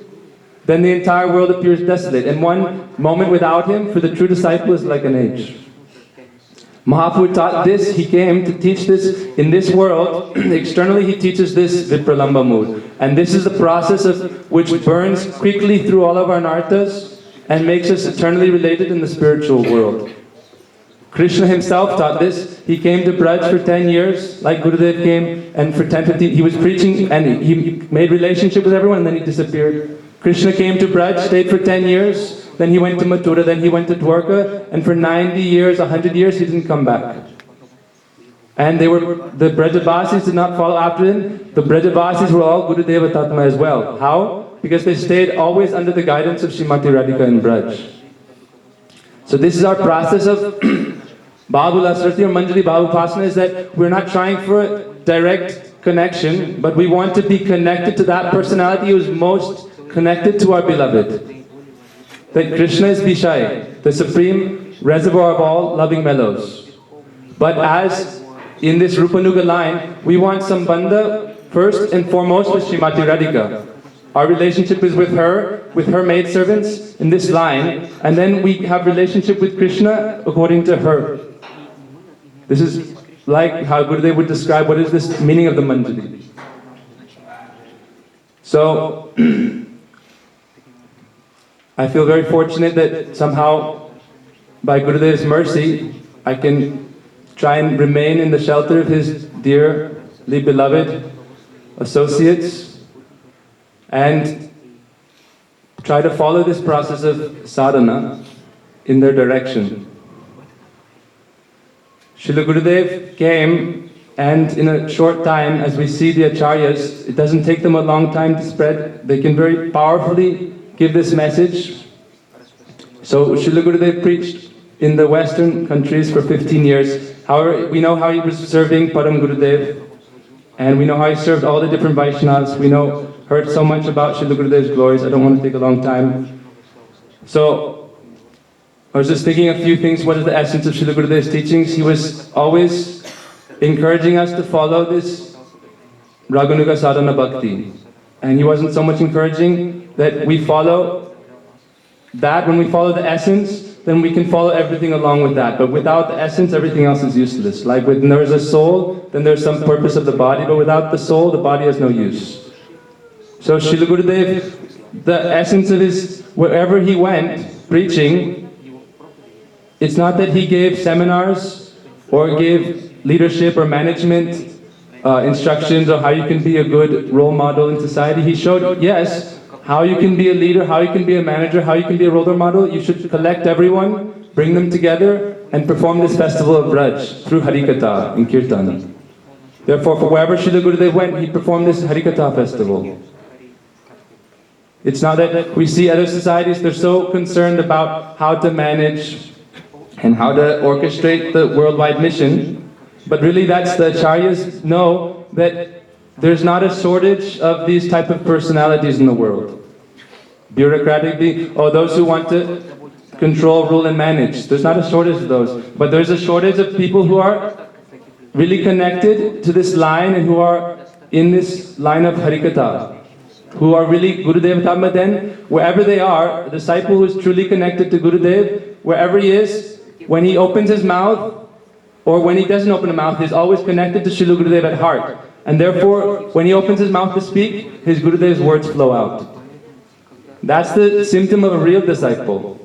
then the entire world appears desolate. And one moment without him, for the true disciple, is like an age. Mahaprabhu taught this, he came to teach this in this world. Externally he teaches this Vipralamba mood. And this is the process of which burns quickly through all of our nartas and makes us eternally related in the spiritual world. Krishna himself taught this. He came to Braj for 10 years, like Gurudev came, and for 10, 15, he was preaching and he made relationship with everyone, and then he disappeared. Krishna came to Braj, stayed for 10 years, then he went to Mathura, then he went to Dwarka, and for 90 years, 100 years, he didn't come back. And the Brajavasis did not follow after him. The Brajavasis were all Gurudeva Tatma as well. How? Because they stayed always under the guidance of Srimati Radhika in Braj. So this is our process of Babu Lasrati or Manjali Babu Pasana, is that we're not trying for a direct connection, but we want to be connected to that personality who is most connected to our beloved. That Krishna is Vishai, the supreme reservoir of all loving mellows. But as in this Rupanuga line, we want sambandha first and foremost with Srimati Radhika. Our relationship is with her maidservants in this line, and then we have relationship with Krishna according to her. This is like how Gurudev would describe what is this meaning of the Manjari. So, I feel very fortunate that somehow, by Gurudev's mercy, I can try and remain in the shelter of his dearly beloved associates and try to follow this process of sadhana in their direction. Srila Gurudev came, and in a short time, as we see the acharyas, it doesn't take them a long time to spread. They can very powerfully give this message. So Srila Gurudev preached in the Western countries for 15 years. However, we know how he was serving Param Gurudev, and we know how he served all the different Vaishnavas. We heard so much about Srila Gurudev's glories. I don't want to take a long time. So, I was just thinking a few things. What is the essence of Srila Gurudev's teachings? He was always encouraging us to follow this Raganuga Sadhana Bhakti. And he wasn't so much encouraging that we follow that. When we follow the essence, then we can follow everything along with that. But without the essence, everything else is useless. Like when there's a soul, then there's some purpose of the body, but without the soul, the body has no use. So Srila Gurudev, the essence of his, wherever he went preaching, it's not that he gave seminars or gave leadership or management instructions or how you can be a good role model in society. He showed, yes, how you can be a leader, how you can be a manager, how you can be a role model. You should collect everyone, bring them together, and perform this festival of Braj through Harikatha in Kirtan. Therefore, for wherever Srila Gurudev went, he performed this Harikatha festival. It's not that we see other societies, they're so concerned about how to manage and how to orchestrate the worldwide mission, but really that's the acharyas know that there's not a shortage of these type of personalities in the world. Bureaucratic, those who want to control, rule and manage. There's not a shortage of those, but there's a shortage of people who are really connected to this line and who are in this line of Harikatha, who are really Gurudev Dhamma. Then, wherever they are, a disciple who is truly connected to Gurudev, wherever he is, when he opens his mouth, or when he doesn't open his mouth, he's always connected to Srila Gurudev at heart. And therefore, when he opens his mouth to speak, his Gurudev's words flow out. That's the symptom of a real disciple.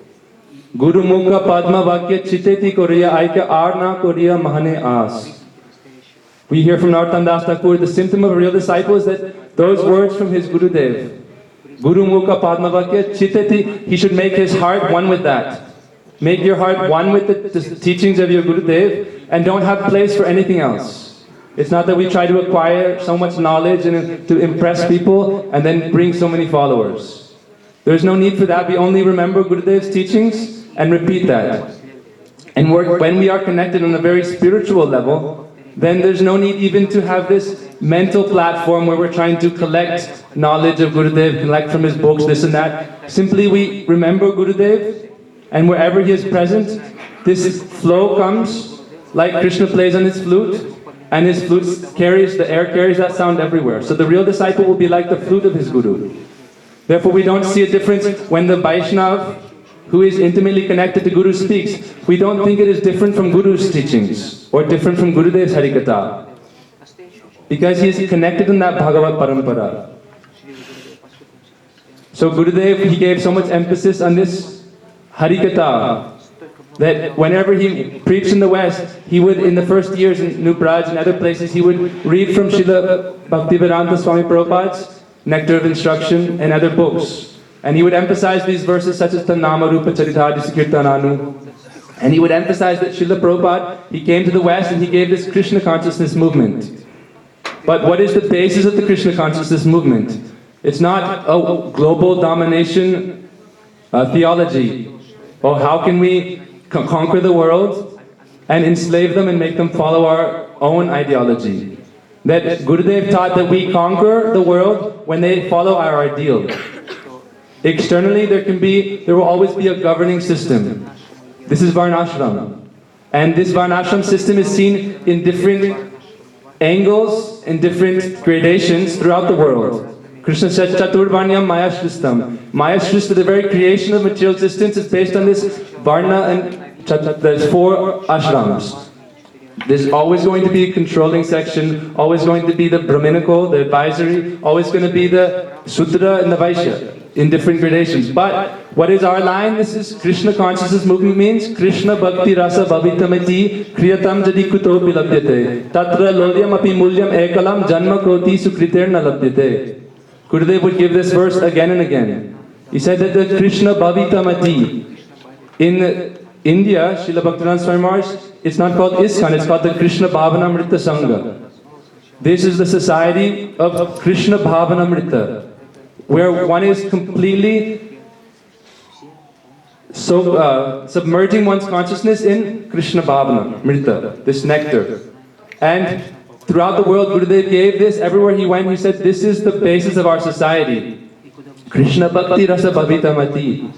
Guru Mukha Padma Vakya Chiteti Koriya Aika Arna Koriya Mahane As. We hear from Narottam Das Thakur, the symptom of a real disciple is that those words from his Gurudev, Guru Mukha Padma Vakya Chiteti, he should make his heart one with that. Make your heart one with the teachings of your Gurudev and don't have place for anything else. It's not that we try to acquire so much knowledge and to impress people and then bring so many followers. There's no need for that. We only remember Gurudev's teachings and repeat that. And when we are connected on a very spiritual level, then there's no need even to have this mental platform where we're trying to collect knowledge of Gurudev, collect from his books, this and that. Simply we remember Gurudev, and wherever he is present, this flow comes, like Krishna plays on his flute, and his flute carries, the air carries that sound everywhere. So the real disciple will be like the flute of his Guru. Therefore we don't see a difference when the Vaishnav, who is intimately connected to Guru, speaks. We don't think it is different from Guru's teachings, or different from Gurudev's Harikatha. Because he is connected in that Bhagavat Parampara. So Gurudev, he gave so much emphasis on this Harikatha, that whenever he preached in the West, he would, in the first years in New Braj and other places, he would read from Srila Bhaktivedanta Swami Prabhupada's Nectar of Instruction and other books. And he would emphasize these verses such as Tannama Rupa Charitadi Sakirtananu. And he would emphasize that Srila Prabhupada, he came to the West and he gave this Krishna consciousness movement. But what is the basis of the Krishna consciousness movement? It's not a global domination theology. Oh, how can we conquer the world and enslave them and make them follow our own ideology? That Gurudev taught that we conquer the world when they follow our ideal. Externally, there will always be a governing system. This is Varnashram. And this Varnashram system is seen in different angles, in different gradations throughout the world. Krishna said, Chaturvanyam Maya Shristam. Maya Shrista, the very creation of material existence, is based on this Varna, and there's 4 ashrams. There's always going to be a controlling section, always going to be the Brahminical, the advisory, always going to be the Sutra and the Vaishya in different gradations. But what is our line? This is Krishna consciousness movement means Krishna Bhakti Rasa Bhavitamati Kriyatam Jadi Kutopi Labhyate Tatra Lodyam Api Mulyam Ekalam Janma Koti Sukriterna Labhyate. Gurudev would give this verse again and again. He said that the Krishna Bhavitamati in India, Srila Bhaktivedanta Swami Maharaj, it's not called ISKCON, it's called the Krishna Bhavanamrita Sangha. This is the society of Krishna Bhavanamrita, where one is completely submerging one's consciousness in Krishna Bhavanamrita, this nectar. And throughout the world, Gurudev gave this, everywhere he went, he said, this is the basis of our society. Krishna Bhakti Rasa Bhavitamati.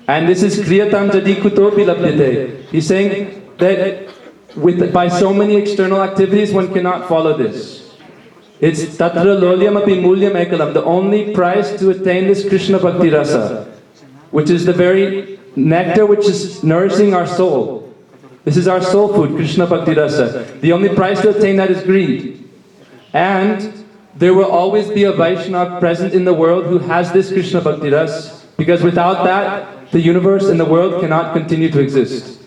And this is Kriyatam Jadi Kutopi Labhyate. He's saying that by so many external activities, one cannot follow this. It's Tatra Lolyam Api Mulyam Ekalam, the only price to attain this Krishna Bhakti Rasa, which is the very nectar which is nourishing our soul. This is our soul food, Krishna Bhakti Rasa. The only price to attain that is greed. And there will always be a Vaishnava present in the world who has this Krishna Bhakti Rasa, because without that, the universe and the world cannot continue to exist.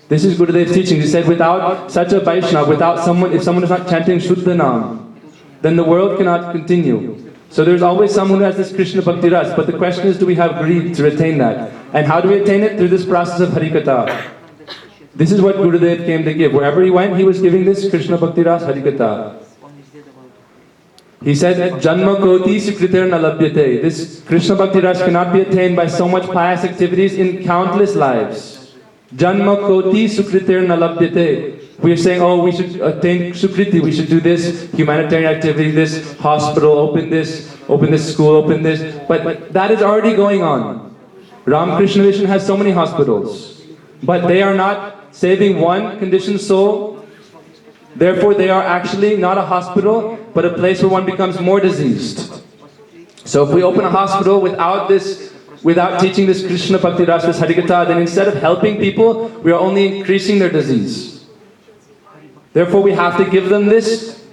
This is Gurudev's teaching. He said, without such a Vaishnava, without someone, if someone is not chanting Shuddha Nam, then the world cannot continue. So there's always someone who has this Krishna Bhakti Ras, but the question is, do we have greed to retain that? And how do we attain it? Through this process of Harikatha. This is what Gurudev came to give. Wherever he went, he was giving this Krishna Bhakti Ras Harikatha. He said, Janma Koti Sukriter Nalabhyate. This Krishna Bhakti Ras cannot be attained by so much pious activities in countless lives. Janma Koti Sukriter Nalabhyate. We are saying, oh, we should attain Sukriti, we should do this humanitarian activity, this hospital, open this school, open this. But that is already going on. Ramakrishna Mission has so many hospitals. But they are not saving one conditioned soul. Therefore, they are actually not a hospital, but a place where one becomes more diseased. So if we open a hospital without teaching this Krishna Bhakti Rasa, this Harikatha, then instead of helping people, we are only increasing their disease. Therefore, we have to give them this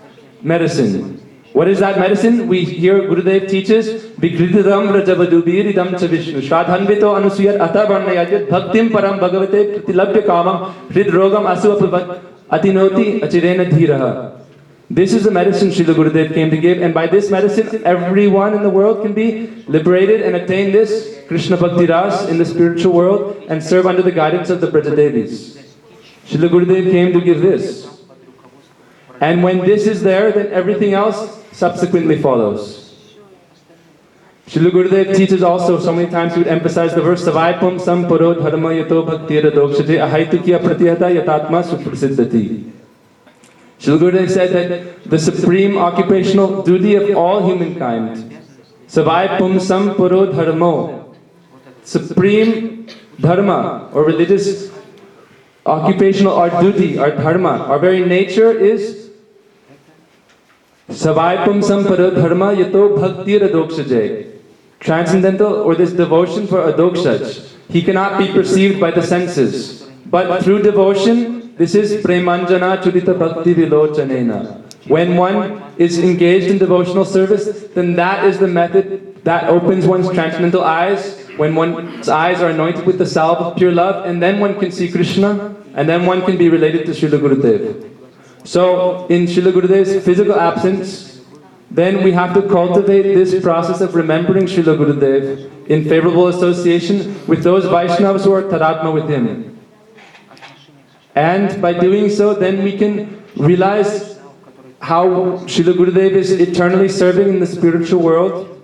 medicine. What is that medicine? We hear Gurudev teaches, Vikritidam Rajavadubiridam cha Vishnu Shradhanvito Anusuyat Atavarnayajat Bhaktim Param Bhagavate Pratilabhya Kamam Hridrogam Asuapavat Atinoti Achirena Dhiraha. This is the medicine Srila Gurudev came to give, and by this medicine, everyone in the world can be liberated and attain this Krishna Bhakti Ras in the spiritual world and serve under the guidance of the Brajadevis. Srila Gurudev came to give this. And when this is there, then everything else subsequently follows. Srila Gurudev teaches also, so many times he would emphasize the verse, Savaipam samparo dharma yato bhaktira dokshate ahaitukya pratyata yatatma suprasiddhati. Srila Gurudev said that the supreme occupational duty of all humankind, Savaipam samparo dharma, supreme dharma or religious occupational, our duty, our dharma, our very nature is Savaipam sampara dharma yato bhaktir adokshajay. Transcendental, or this devotion for adokshaj. He cannot be perceived by the senses. But through devotion, this is Premananda chudita bhakti vilochanena. When one is engaged in devotional service, then that is the method that opens one's transcendental eyes, when one's eyes are anointed with the salve of pure love, and then one can see Krishna, and then one can be related to Srila Gurudev. So, in Srila Gurudev's physical absence, then we have to cultivate this process of remembering Srila Gurudev in favorable association with those Vaishnavas who are tadatma with him. And by doing so, then we can realize how Srila Gurudev is eternally serving in the spiritual world.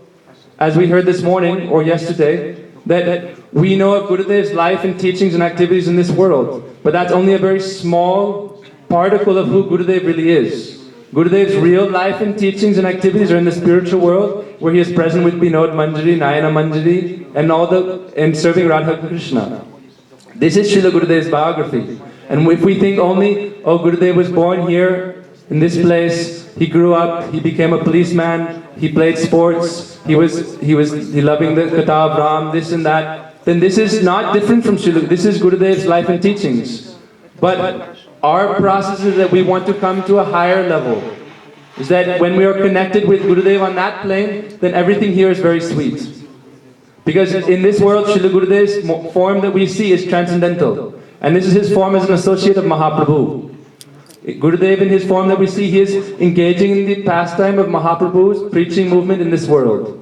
As we heard this morning, or yesterday, that we know of Gurudev's life and teachings and activities in this world. But that's only a very small particle of who Gurudev really is. Gurudev's real life and teachings and activities are in the spiritual world, where he is present with Binod Manjari, Nayana Manjari, and serving Radha Krishna. This is Srila Gurudev's biography. And if we think only, oh, Gurudev was born here, in this place, he grew up, he became a policeman, he played sports, he loving the Katha of Ram, this and that, then this is not different from Srila. This is Gurudev's life and teachings. But our process is that we want to come to a higher level. Is that when we are connected with Gurudev on that plane, then everything here is very sweet. Because in this world, Srila Gurudev's form that we see is transcendental. And this is his form as an associate of Mahaprabhu. Gurudev in his form that we see, he is engaging in the pastime of Mahaprabhu's preaching movement in this world.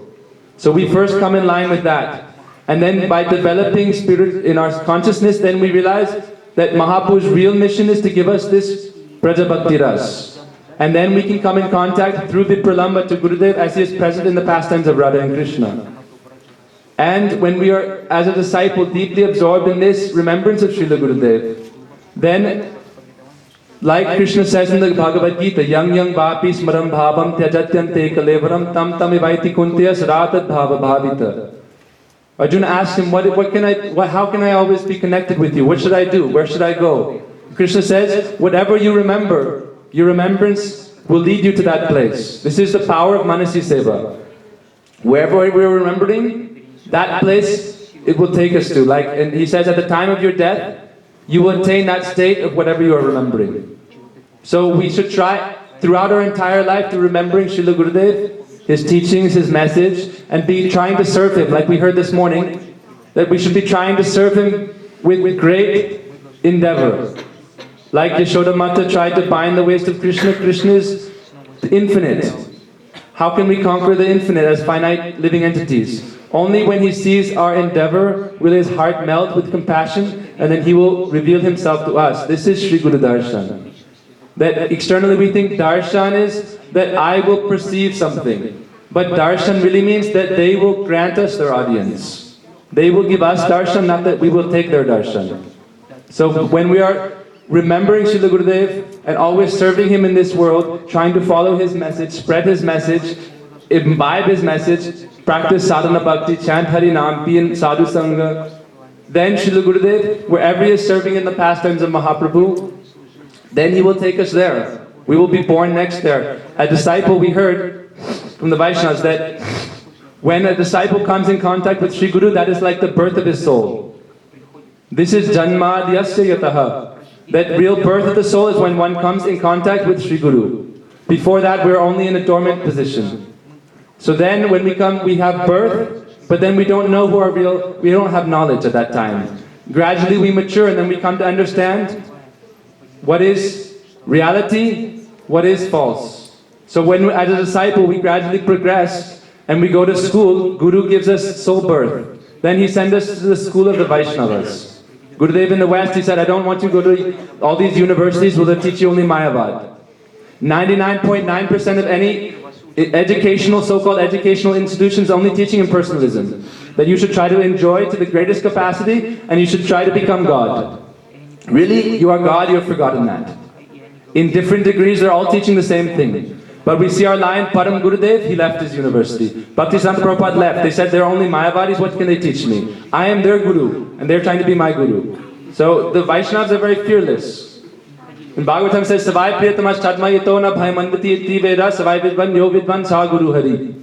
So we first come in line with that. And then by developing spirit in our consciousness, then we realize that Mahaprabhu's real mission is to give us this Praja Bhakti Ras. And then we can come in contact through the Pralamba to Gurudev as he is present in the pastimes of Radha and Krishna. And when we are, as a disciple, deeply absorbed in this remembrance of Srila Gurudev, then, like Krishna says in the Bhagavad Gita, Yang Yang Vapi Smaram Bhavam Tyajatyante Kalevaram Tam Tam Ivaiti Kuntya Sratat Bhava Bhavita. Arjuna asked him, how can I always be connected with you? What should I do? Where should I go? Krishna says, whatever you remember, your remembrance will lead you to that place. This is the power of Manasi Seva. Wherever we're remembering, that place it will take us to. And he says, at the time of your death, you will attain that state of whatever you are remembering. So we should try throughout our entire life to remembering Srila Gurudev, his teachings, his message, and be trying to serve him. Like we heard this morning, that we should be trying to serve him with great endeavor. Like Yashoda Mata tried to bind the waist of Krishna. Krishna is infinite. How can we conquer the infinite as finite living entities? Only when he sees our endeavor will his heart melt with compassion, and then he will reveal himself to us. This is Sri Guru Darshan. That externally we think darshan is that I will perceive something. But darshan really means that they will grant us their audience. They will give us darshan, not that we will take their darshan. So when we are remembering Srila Gurudev and always serving him in this world, trying to follow his message, spread his message, imbibe his message, practice sadhana bhakti, chant Hari Nam, be in sadhu sangha, then Srila Gurudev, wherever he is serving in the pastimes of Mahaprabhu, then he will take us there. We will be born next there. A disciple, we heard from the Vaishnavas that when a disciple comes in contact with Sri Guru, that is like the birth of his soul. This is janmadhyasya yataha. That real birth of the soul is when one comes in contact with Sri Guru. Before that, we're only in a dormant position. So then when we come, we have birth, but then we don't know who are real, we don't have knowledge at that time. Gradually we mature and then we come to understand what is reality, what is false. So when, as a disciple, we gradually progress and we go to school, Guru gives us soul birth. Then he sends us to the school of the Vaishnavas. Gurudev in the West, he said, I don't want you to go to all these universities where they teach you only Mayavad. 99.9% of any educational, so-called educational institutions only teaching impersonalism. That you should try to enjoy to the greatest capacity and you should try to become God. Really, you are God, you have forgotten that. In different degrees, they're all teaching the same thing. But we see our lion, Param Gurudev, he left his university. Bhaktivedanta Prabhupada left. They said, they're only Mayavadis, what can they teach me? I am their Guru, and they're trying to be my Guru. So the Vaishnavas are very fearless. In Bhagavatam says, Savai Priyatamash Chadma Yato na Bhayamandati Iti Veda Savai Vidvan Yo Vidvan Sa Guru Hari.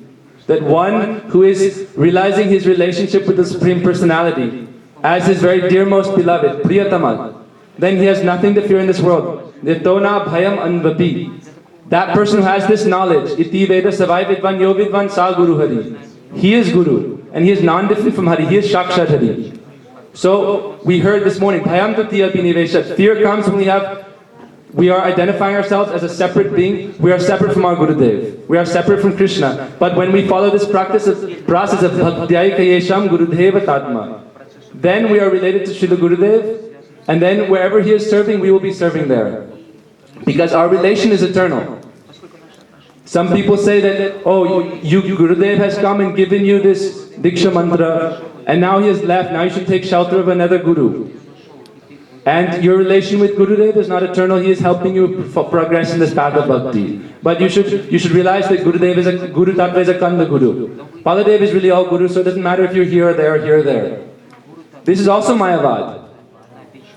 That one who is realizing his relationship with the Supreme Personality as his very dearmost beloved, Priyatama, then he has nothing to fear in this world. Yato na Bhayam Anvapi. That person who has this knowledge, Iti Veda Savai Vidvan Yo Vidvan Sa Guru Hari. He is Guru, and he is non-different from Hari, he is Shakshat Hari. So, we heard this morning, Bhayam Tutiya Biniveshat. Fear comes when we are identifying ourselves as a separate being. We are separate from our Gurudev. We are separate from Krishna. But when we follow this process of Bhaktyai Kayesham Gurudeva Tatma, then we are related to Srila Gurudev, and then wherever he is serving, we will be serving there. Because our relation is eternal. Some people say that, oh, Gurudev has come and given you this Diksha Mantra, and now he has left, now you should take shelter of another Guru. And your relation with Gurudev is not eternal, he is helping you progress in this path of bhakti. But you should realize that Gurudev is a Guru Tattva, is a Kanda Guru. Baladev is really all Guru, so it doesn't matter if you're here or there, here or there. This is also Mayavad.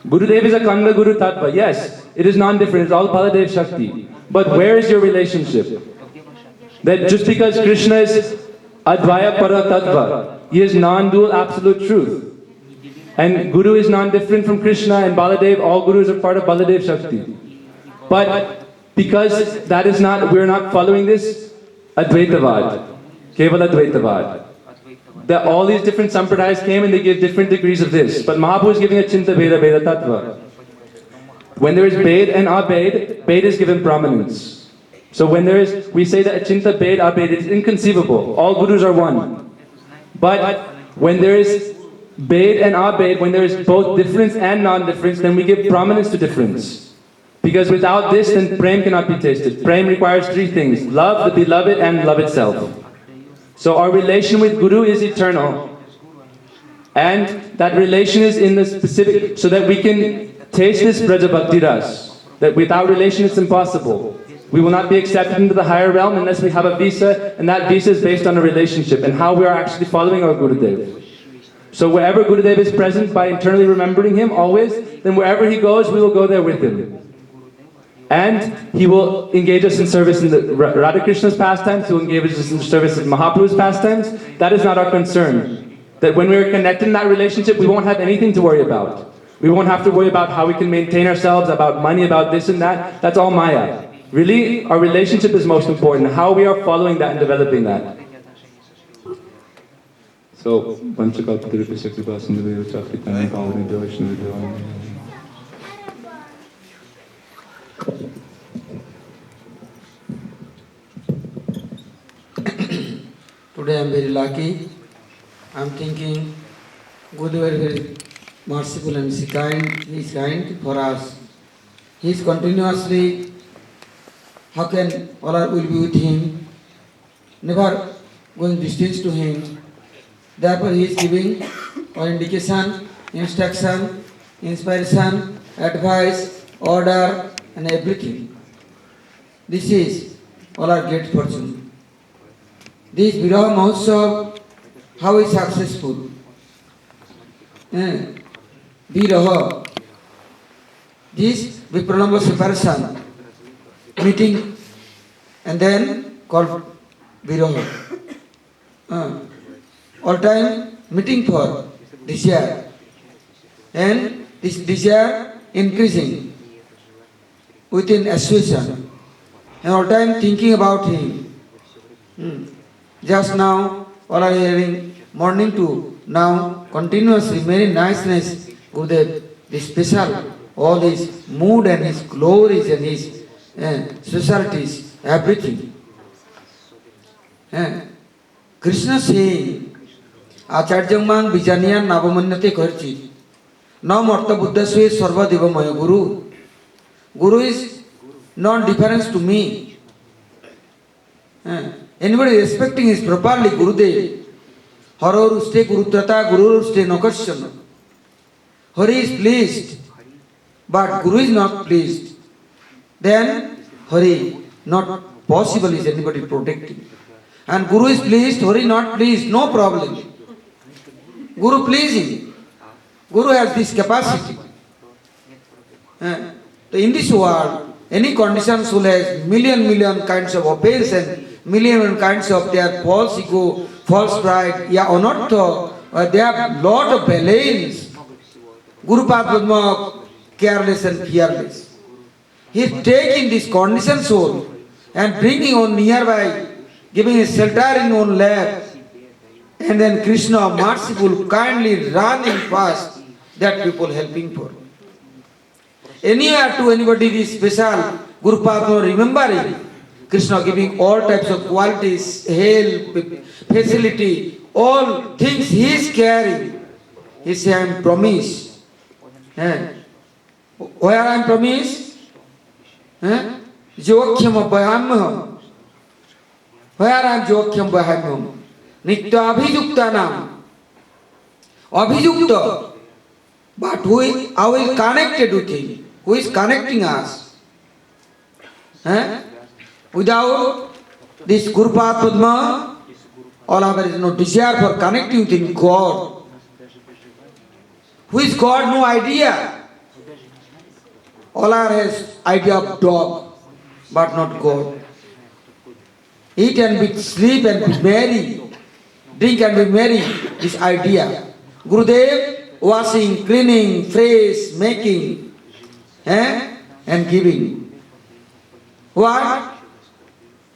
Gurudev is a Kanda Guru Tattva, yes, it is non-different, it's all Baladev Shakti. But where is your relationship? That just because Krishna is Advaya Para Tattva, he is non-dual absolute truth. And Guru is non-different from Krishna and Baladev. All Gurus are part of Baladev Shakti. But because that is not, we're not following this Advaitavad, Kevala Advaitavad. That all these different sampradayas came and they give different degrees of this. But Mahaprabhu is giving a Chinta Veda Veda Tattva. When there is Bed and Abed, Bed is given prominence. So when there is, we say that Achinta Bed Abed, it's inconceivable. All Gurus are one. But when there is Bed and Abed, when there is both difference and non-difference, then we give prominence to difference. Because without this, then Prem cannot be tasted. Prem requires three things: love, the beloved, and love itself. So our relation with Guru is eternal. And that relation is in the specific, so that we can taste this Braja Bhakti Ras. That without relation it's impossible. We will not be accepted into the higher realm unless we have a visa, and that visa is based on a relationship and how we are actually following our Gurudev. So wherever Gurudev is present, by internally remembering him always, then wherever he goes, we will go there with him. And he will engage us in service in the Radha Krishna's pastimes, he will engage us in service in Mahaprabhu's pastimes. That is not our concern. That when we are connected in that relationship, we won't have anything to worry about. We won't have to worry about how we can maintain ourselves, about money, about this and that. That's all Maya. Really, our relationship is most important, how we are following that and developing that. So, today I am very lucky. I am thinking Gurudev is very merciful and he is kind for us. He is continuously, how can all our will be with him, never going distance to him. Therefore he is giving our indication, instruction, inspiration, advice, order and everything. This is all our great fortune. This Viraha Mahotsav, how is successful? Viraha, this Vipranamba separation, meeting and then called Viraha. All time meeting for desire, and this desire increasing within association, and all time thinking about him. Just now, all are hearing morning to now continuously very niceness Gurudev, this special, all his mood and his glories and his specialties, everything. Krishna saying, Acharyam mang vijanyan navamanyate karchi. Now Marta Buddha says Sarva Devamaya Guru. Guru is not different to me. Anybody respecting is properly Gurudev. Hararu stay Gurutrata, Guru stay Nakarsana. Hari is pleased, but Guru is not pleased. Then Hari not possible is anybody protecting. And Guru is pleased, Hari not pleased, no problem. Guru pleasing. Guru has this capacity. In this world, any condition soul has million kinds of offense and million kinds of their false ego, false pride, anartha, they have lot of balance. Guru Padma careless and fearless. He is taking this conditioned soul and bringing on nearby, giving a shelter in own lap, and then Krishna merciful, kindly running fast, that people helping for. Anywhere to anybody this special, Guru Padma remembering, Krishna giving all types of qualities, help, facility, all things he is carrying. He says, I am promised. Where I am promised? Jokhyam Bhayammaham. Where I am Jokhyam Bhayammaham? Nitya Abhijuktanam. Abhijukta. But who are we connected with him? Who is connecting us? Without this Guru Padma, all of there is no desire for connecting with God. Who is God? No idea. All are has idea of dog, but not God. Eat and be sleep and be merry, drink and be merry. This idea. Gurudev washing, cleaning, fresh, making, and giving. What?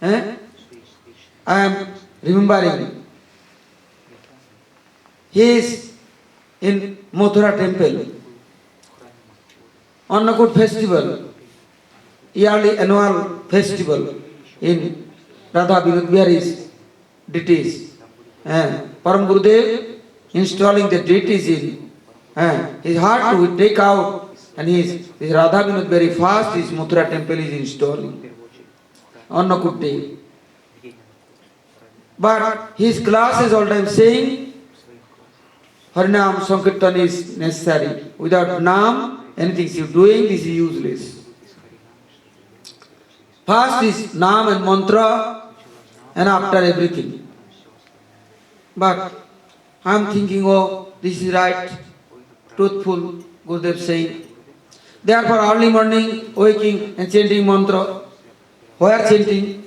I am remembering. He is in Mathura temple on a good festival, yearly annual festival in Radha Vinod Bihari's deities. Param Gurudev installing the deities in his heart to take out, and his Radha Vinod Bihari fast, his Mathura temple is installing on a good day. But his class is all time saying Harinam Sankirtan is necessary. Without Nam, anything you are doing, this is useless. First is Nam and Mantra, and after everything. But I am thinking, oh, this is right, truthful, Gurudev saying. Therefore, early morning, waking and chanting mantra. Where chanting?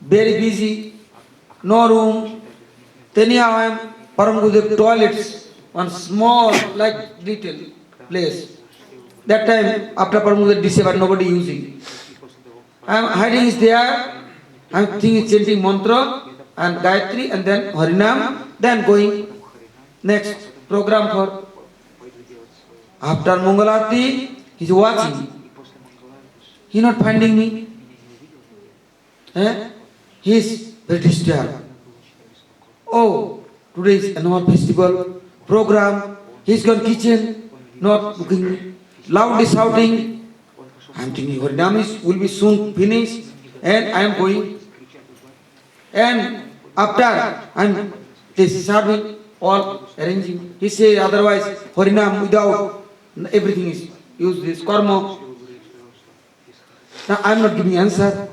Very busy, no room. Then I am Param Gurudev toilets, one small, like little place. That time, after Param Gurudev disappeared, nobody using. I am hiding is there. I am thinking, chanting mantra and Gayatri and then Harinam, then going next program for. After Mangalarti, he is watching. He is not finding me. He is very disturbed. Oh, today is annual festival program. He is gone kitchen, not looking me. Loudly shouting. I am thinking Harinam will be soon finished, and I am going. And after I am serving, all arranging. He says otherwise Harinam without everything is useless. Karma. Now I am not giving answer.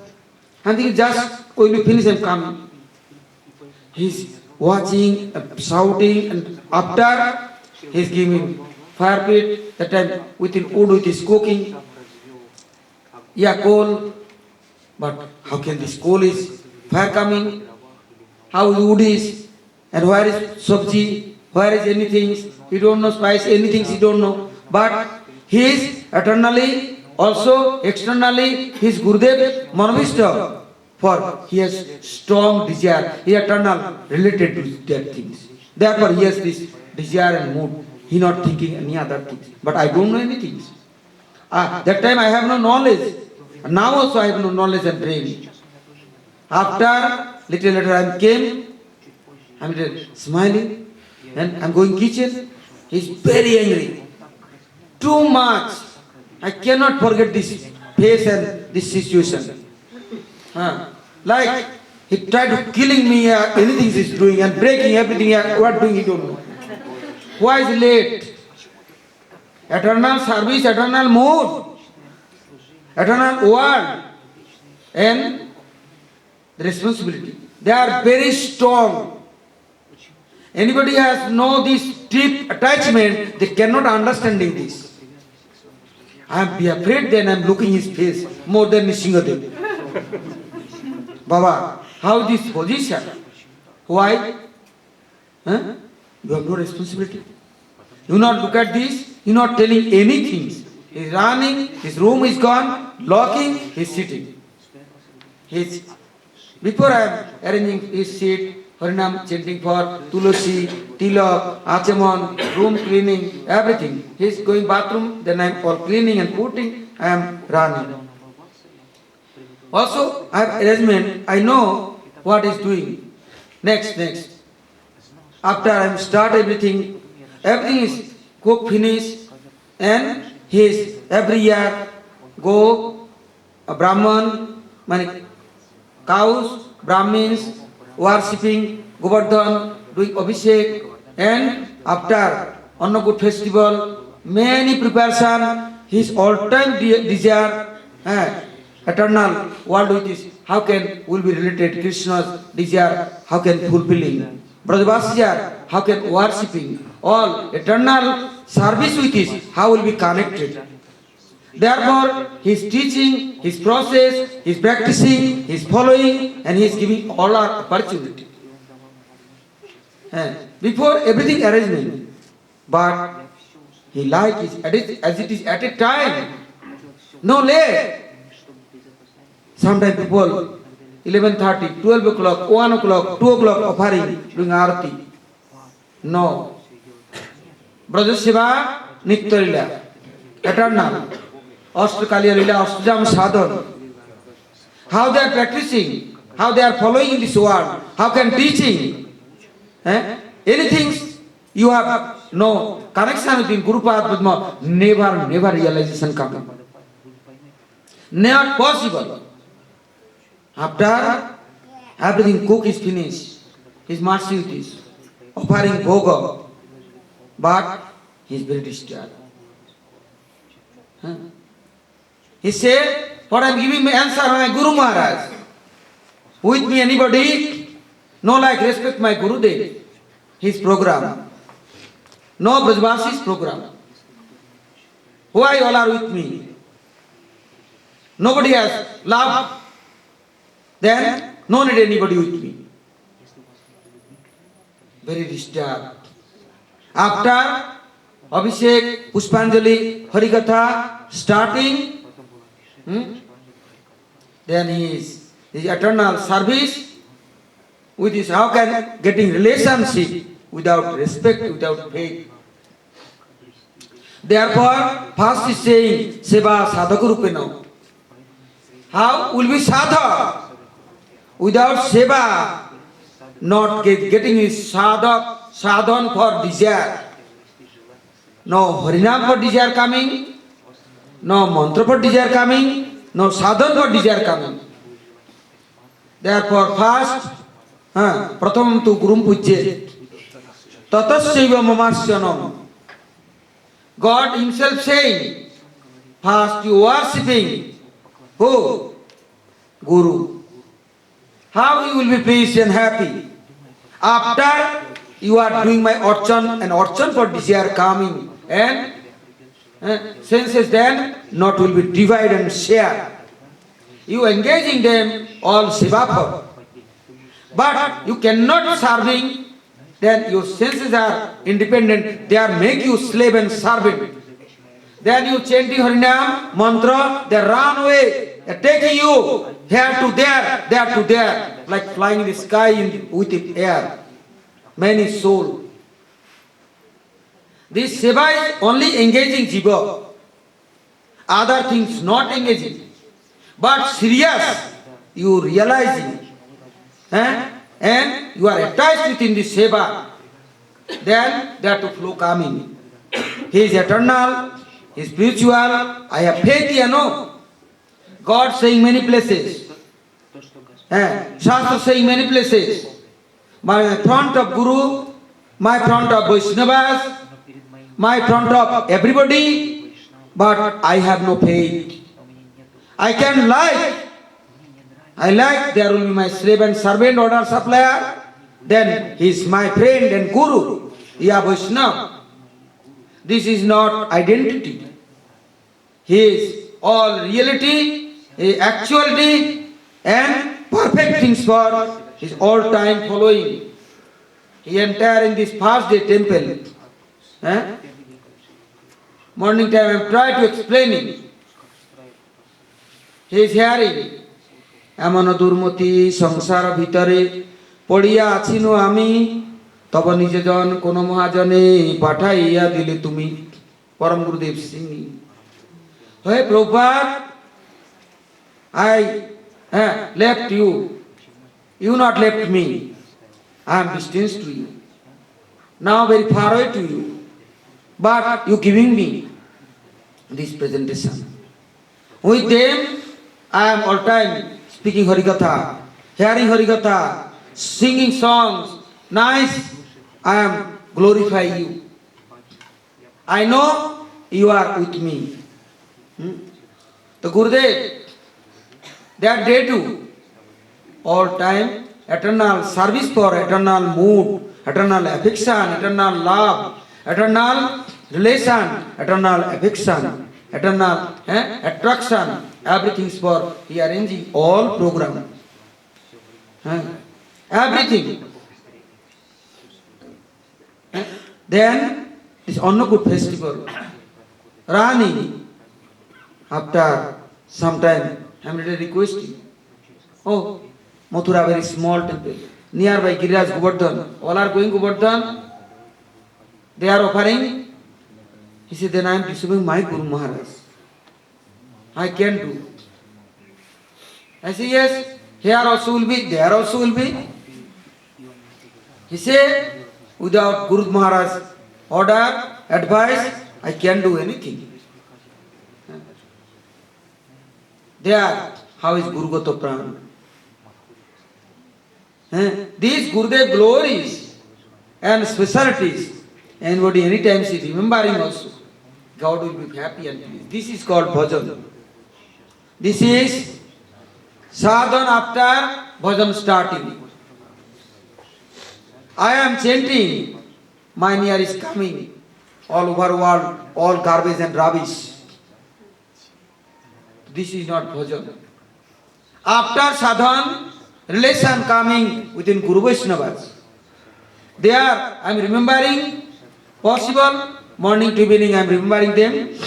I am thinking just when we finish I am coming. He is watching, shouting, and after he is giving fire pit. That time within wood with his cooking. Yeah, coal. But how can this coal is fire coming? How wood is? And where is sabji? Where is anything? He don't know spice, anything he don't know. But he is eternally, also externally, he is Gurudev Manavishta. For he has strong desire. He is eternal, related to that things. Therefore he has this desire and mood. He not thinking any other things. But I don't know anything. That time I have no knowledge. Now also I have no knowledge and brain. After little later I came, I am smiling, and I am going kitchen. He is very angry. Too much. I cannot forget this face and this situation. Like he tried to killing me, anything he is doing and breaking everything. What doing he don't know. Why is late? Eternal service, eternal mood, eternal word, and the responsibility. They are very strong. Anybody has no this deep attachment, they cannot understanding this. I am be afraid then I am looking his face more than Nishingadev. Baba, how this position? Why? You have no responsibility. You not look at this, you not telling anything. He is running, his room is gone, locking, he is sitting. Before I am arranging his seat, Harinam chanting for Tulasi, Tilak, Achaman, room cleaning, everything. He is going bathroom, then I am for cleaning and putting, I am running. Also, I have arrangement, I know what he is doing. Next. After I am start everything is cook finish, and he is every year go a Brahman, cows, Brahmins, worshipping Govardhan, doing Abhishek, and after on a good festival, many preparation, his all-time desire, eternal world with this, how can will be related Krishna's desire, how can fulfilling. Brajavasya, how can worshipping, all eternal service with this, how will be connected. Therefore, he is teaching, his process, he is practicing, he is following, and he is giving all our opportunity. Before everything arrangement, but he likes it as it is at a time, no late. Sometimes people 11:30, 12 o'clock, 1 o'clock, 2 o'clock offering, doing arati. No. Braja Seva, Nitya Lila, eternal. Ashtakaliya Lila, Ashtajam Sadhan. How they are practicing, how they are following in this world, how can teaching. Anything you have no connection with Guru Padma, never realization coming. Not possible. After everything cook is finished, his mercy is offering bhoga, but he is very disturbed. He said, what I am giving my answer, my Guru Maharaj. With me anybody, no like respect my Guru Dev, his program. No Brajvasi's program. Why all are with me? Nobody has love. Then no need anybody with me. Very disturbed. After Abhishek, Pushpanjali, Harikatha starting, then his eternal service with his how can getting relationship without respect, without faith. Therefore, first is saying Seva Sadhakurupena. How will be sadha? Without seva, not getting his sadhan for desire. No harinam for desire coming, no mantra for desire coming, no sadhan for desire coming. Therefore, first, pratham tu gurum pujye, tatasyaiva mamasyanam. God himself saying, first you worshipping who? Guru. How you will be pleased and happy? After you are doing my archan and archan for desire coming and senses then not will be divide and share. You engaging them all seva for. But you cannot serving, then your senses are independent, they are make you slave and servant. Then you chanting Harinam, mantra, they run away, they are taking you here to there, like flying in the sky with the air. Many soul. This seva is only engaging jiva. Other things not engaging. But serious, you realizing. And you are attached within this seva. Then there to flow coming. He is eternal, he is spiritual, I have faith, you know. God saying many places. Shastra saying many places. My front of Guru, my front of Vaishnavas, my front of everybody, but I have no faith. I can I like there will be my slave and servant, order supplier, then he is my friend and Guru, Ya Vaishnava. This is not identity. He is all reality, actuality and perfect things for his all time following. He entered in this first day temple. Morning time I am trying to explaining. He is hearing. এমন দুর্মতি সংসার ভিতরে পড়িয়া আছিনু আমি তব নিজজন কোন মহাজনে পাঠাইয়া দিলে তুমি পরম গুরুদেব সিং হে Prabhupada I left you, you not left me. I am distant to you, now very far away to you, but you giving me this presentation. With them I am all time speaking Harikatha, hearing Harikatha, singing songs, nice, I am glorify you. I know you are with me. The Gurudev, that day too, all time, eternal service for eternal mood, eternal affection, eternal love, eternal relation, eternal affection, eternal attraction, everything is for he arranging all program. Everything. Then this Annakut festival, running after some time, I am requesting, oh, Mathura very small temple, nearby Giriraj Govardhan, all are going Govardhan, they are offering. He said, then I am disobeying my Guru Maharaj. I can't do. I say, yes, here also will be, there also will be. He said, without Guru Maharaj order, advice, I can't do anything. There, how is Guru Gata Pran? These Gurudev glories and specialties, anybody anytime is remembering also, God will be happy and pleased. This is called bhajan. This is sadhana after bhajan starting. I am chanting, my near is coming, all over world, all garbage and rubbish. This is not bhajan. After sadhana, relation coming within Guru Vaishnavas. There I am remembering, possible, morning to evening I am remembering them.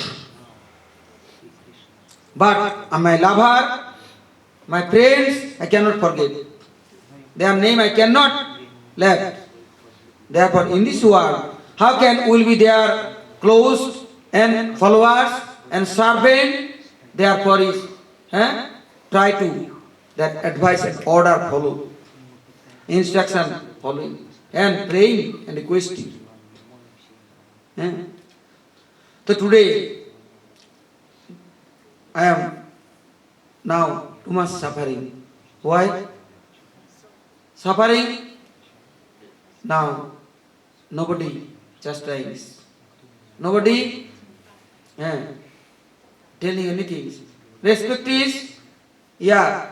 But my lover, my friends, I cannot forget. Their name I cannot left. Therefore, in this world, how can will be their close and followers and servant? Therefore, is try to that advice and order follow, instruction following, and praying and requesting. So today, I am now too much suffering. Why? Suffering? Now, nobody chastises. Nobody telling anything. Respect is, yeah,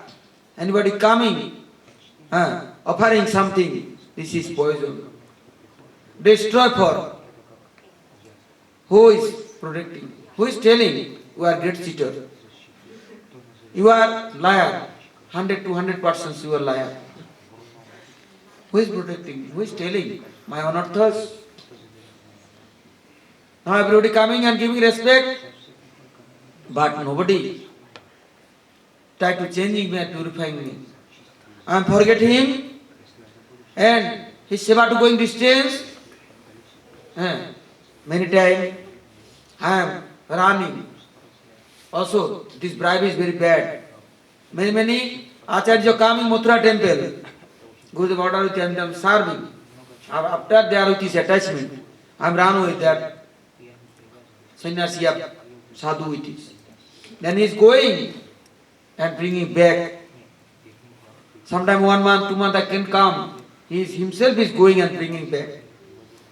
anybody coming, offering something, this is poison. Destroy for. Who is protecting? Who is telling? You are great cheater. You are liar. 100 to 100% you are liar. Who is protecting? Who is telling? My unearthers. Now everybody coming and giving respect, but nobody try to changing me and purifying me. I am forgetting him and his seva to going distance. Many times I am running. Also, this bribe is very bad. Many Acharya coming Mathura temple. Gurudev order with them, I am serving. After they are with his attachment, I am run with that sannyasi sadhu with it. Then he is going and bringing back. Sometime 1 month, 2 months I can come. He is himself is going and bringing back.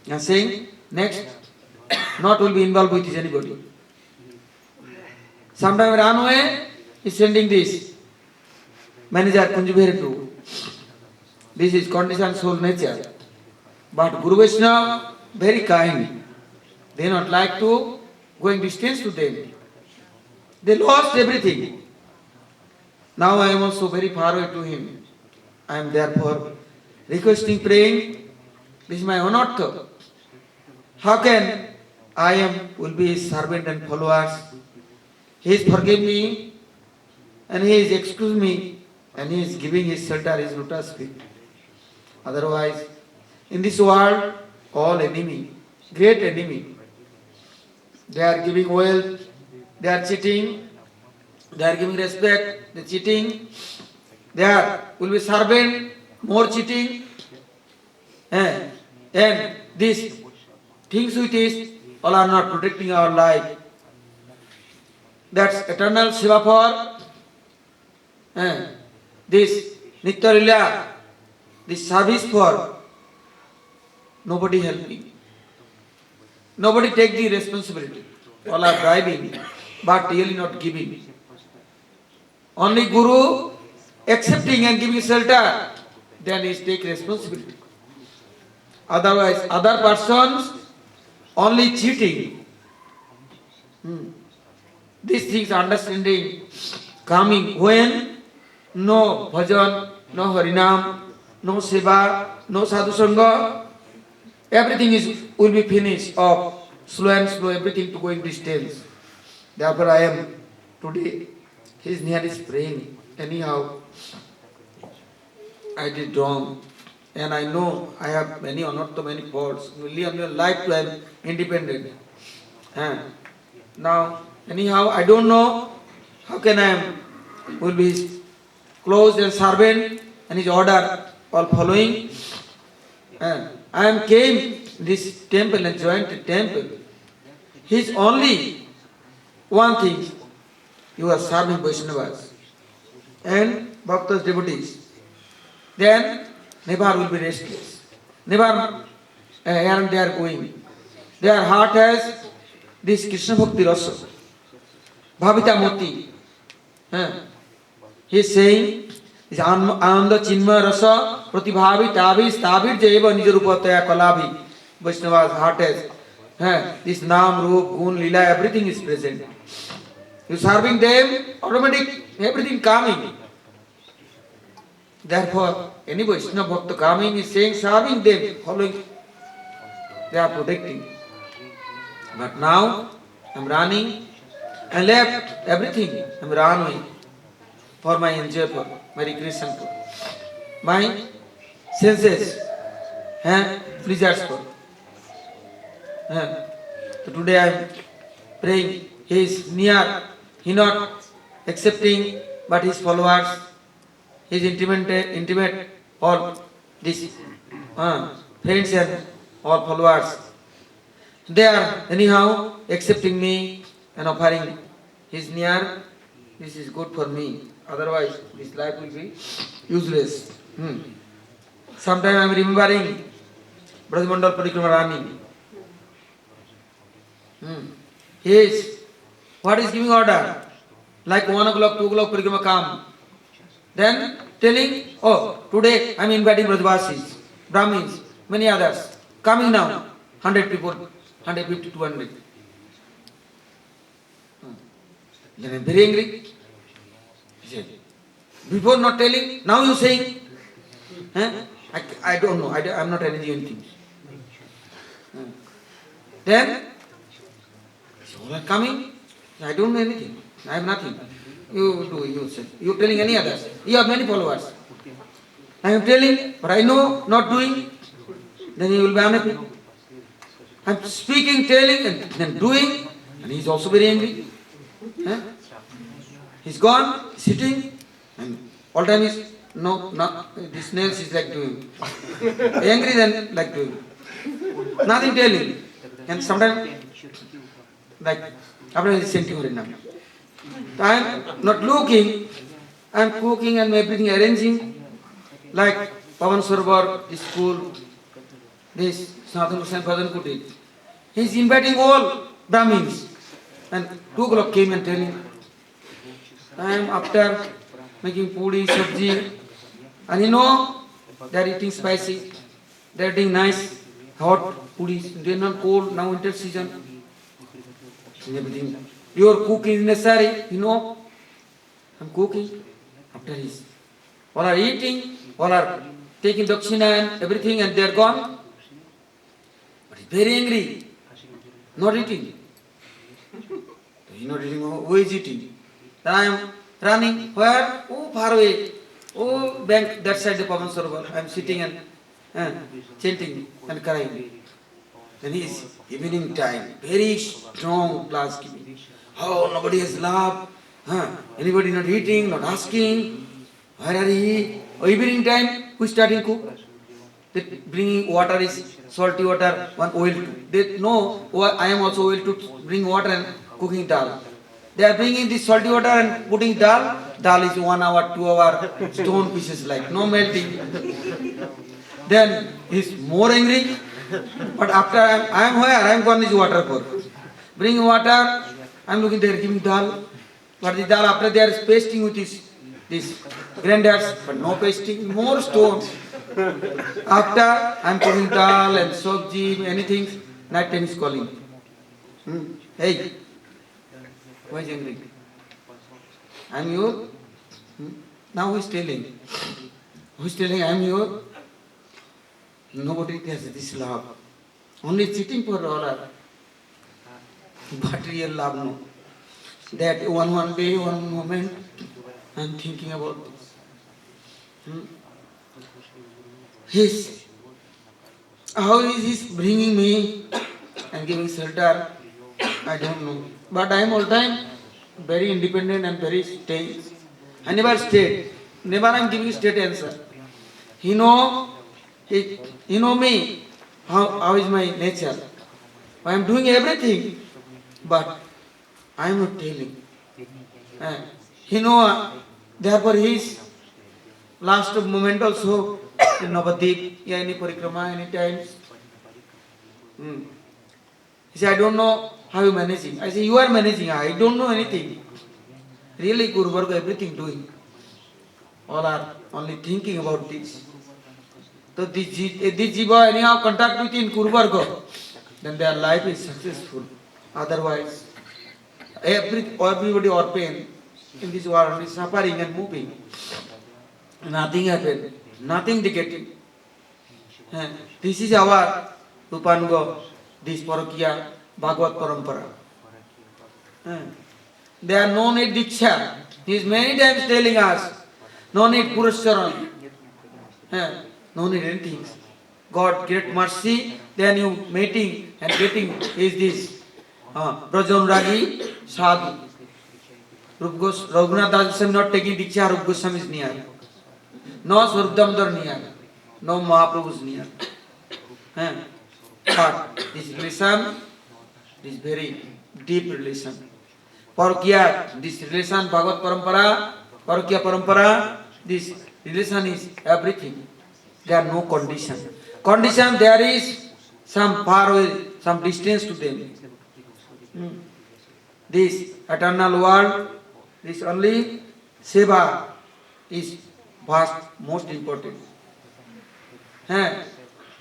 And saying, next, not will be involved with anybody. Sometime run away, he is sending this. Manager Kunjubheri Prabhu. This is conditioned soul nature. But Guru Vaishnava, very kind. They not like to going distance to them. They lost everything. Now I am also very far away to him. I am therefore requesting, praying, this is my uneartha. How can I will be his servant and followers? He is forgive me and he is excuse me and he is giving his shelter, his lotus feet. Otherwise, in this world, all enemy, great enemy. They are giving wealth, they are cheating, they are giving respect, they are cheating. There will be servant, more cheating. And these things with this, all are not protecting our life. That's eternal seva for this Nitya Lila, this service for nobody helping. Nobody take the responsibility. All are bribing, but really not giving. Only Guru accepting and giving shelter, then he take responsibility. Otherwise, other persons only cheating. These things understanding coming when no bhajan, no harinam, no seva, no sadhu sangha, everything will be finished off. slow and slow, everything to go in distance. Therefore I am today, he is near is praying. Anyhow, I did wrong. And I know I have many anartha, many faults. Live your life to am independent. Now, anyhow, I don't know how can will be his close and servant and his order all following. I am came this temple and joined the temple. His only one thing, you are serving Vaishnavas and Bhaktas devotees. Then never will be restless. Never here and there going. Their heart has this Krishna Bhakti Rasa. Bhavita Moti. He is saying, is Ananda Chinmaya Rasa Pratibhavi Tavi Stavir Jaiva Nijarupataya Kalabhi. Vaishnava's heart has this Nam, Rup, Gun, Lila, everything is present. You serving them, automatic, everything coming. Therefore, any Vaishnava Bhakta coming is saying, serving them, following, they are protecting. But now, I am running, I left everything, I am run away for my enjoy, for my recreation, for my senses, pleasures for. So today I am praying, he is near, he not accepting, but his followers, his intimate, all these friends and all followers, they are anyhow accepting me and offering. He is near, this is good for me. Otherwise, this life will be useless. Sometimes I am remembering Brajmandal Parikrama Rani. He is, what is giving order? Like 1 o'clock, 2 o'clock Parikrama come. Then telling, oh, today I am inviting Brajvasis, Brahmins, many others. Coming now, 100 people, 150, 200. Then I am very angry. He said, before not telling, now you saying, I don't know, I am not arranging anything. Then, all are coming, I don't know anything, I have nothing. You do, you say. You are telling any others. You have many followers. I am telling, but I know not doing, then you will be unhappy. I am speaking, telling, and then doing, and he is also very angry. He is gone, sitting, and all time is, no, not, this nails is like doing. Angry then like doing. Nothing telling. And sometimes, like, after he is sending Harinam. I am not looking, I am cooking and everything arranging, like Pavan Sarovar, this school, this Sanatana Hussain Bhajan Kutir. He is inviting all Brahmins. And 2 o'clock came and telling, I am after making puri, sabji, and you know, they are eating spicy, they are eating nice, hot puris, they are not cold, now winter season, and everything. Your cooking is necessary, you know. I am cooking. After this, all are eating, all are taking dakshina and everything, and they are gone. But he is very angry. Not eating. He is not eating. Who is eating? Then I am running. Where? Oh, far away. Oh, bank that side the Pavan Sarovar. I am sitting and chanting and crying. Then he is evening time. Very strong glass giving. Oh, nobody has love. Anybody not eating, not asking. Where are he? Oh, evening time, who is starting cook? They bringing water is salty water, one oil. They know I am also oil to bring water and cooking dal. They are bringing this salty water and putting dal. Dal is 1 hour, 2 hour, stone pieces like, no melting. Then he is more angry. But after I am where? I am gone is water for. Bring water. I am looking there giving dal, but the dal after they are pasting with this granders, but no pasting, more stones. After I am cooking dal and sabji, anything, night time is calling. Hey, why is angry? I am your. Now who is telling? Who is telling I am your? Nobody has this love. Only sitting for all are But real love, no. That one day, one moment, I'm thinking about this. How is he bringing me and giving shelter? I don't know. But I am all time very independent and very staying. I never stayed. Never I am giving straight answer. He know, he know me. How is my nature? I am doing everything, but I am not telling. He know. Therefore, his last moment also in Navadip, any parikrama, any times. He said, I don't know how you managing. I say, you are managing. I don't know anything. Really, Guru Varga, everything doing. All are only thinking about this. So this jiva anyhow contact with in Guru Varga, then their life is successful. Otherwise, everybody or pain in this world is suffering and moving. Nothing happened. Nothing negative. This is our Rupanuga, this Parakiya Bhagavad Parampara. There are no need Diksha. He is many times telling us, no need Puruscharan. No need anything. God, great mercy, then you meeting and getting is this Brajan Ragi Sadhu. Raghunath Das Goswami not taking Diksha, Rup Goswami is near. No Swarup Damodar near. No Mahaprabhu is near. But this relation is very deep relation. Parakiya, this relation, Bhagavad Parampara, Parakiya Parampara, this relation is everything. There are no condition. Condition, there is some far away, some distance to them. This eternal world, this only seva is vast, most important.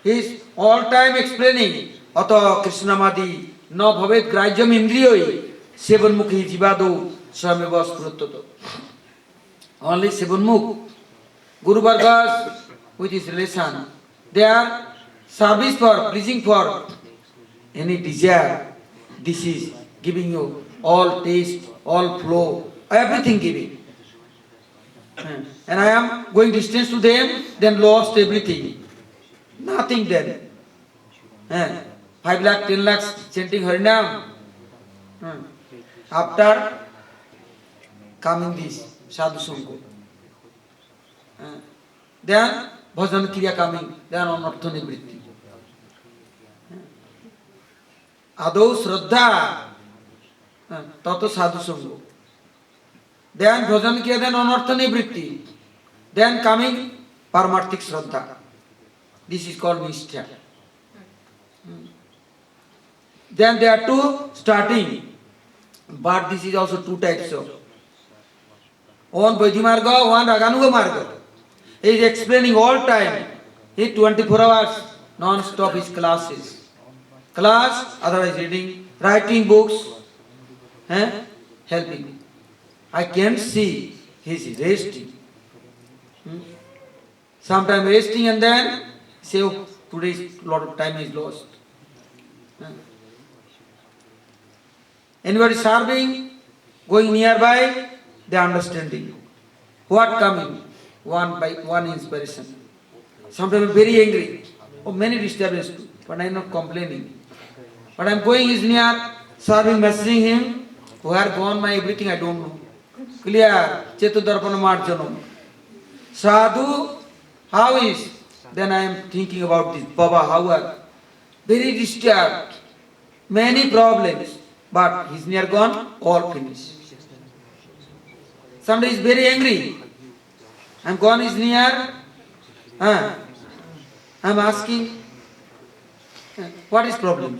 He is all time explaining, Ato Krishnamadi, no bhavet grajyam indriyoi, sevanmukhi jivado, swameva spruttoto. Only sevanmukh, Guru Vargas, with his relation, they are service for, pleasing for any desire. This is giving you all taste, all flow, everything giving. And I am going distance to them, then lost everything. Nothing then. 5 lakh, 10 lakhs chanting Harinam. After coming this Sadhu Sangha. Then Bhajan Kriya coming, then Anartha Nivritti. Adau Shraddha, Tato Sadhu Sangha. Then Bhajan Kriya, then Anartha Nivritti. Then coming Paramarthik Shraddha. This is called Nishtha. Then there are two starting, but this is also two types of. One Vaidhi Marga, one Raganuga Marga. He is explaining all time. He 24 hours non-stop his classes. Class, otherwise reading, writing books, helping me. I can't see he is resting. Sometimes resting and then say, oh, today's lot of time is lost. Anybody serving, going nearby, they are understanding. What coming? One by one inspiration. Sometimes I'm very angry. Oh, many disturbances too, but I'm not complaining. But I'm going, is near, serving, messaging him. Where gone my everything, I don't know. Clear. Chetudarpana Marjanam. Sadhu, how is? Then I am thinking about this. Baba, how are? Very disturbed. Many problems. But he's near gone, all finished. Somebody is very angry. I'm gone, is near. I'm asking, what is problem?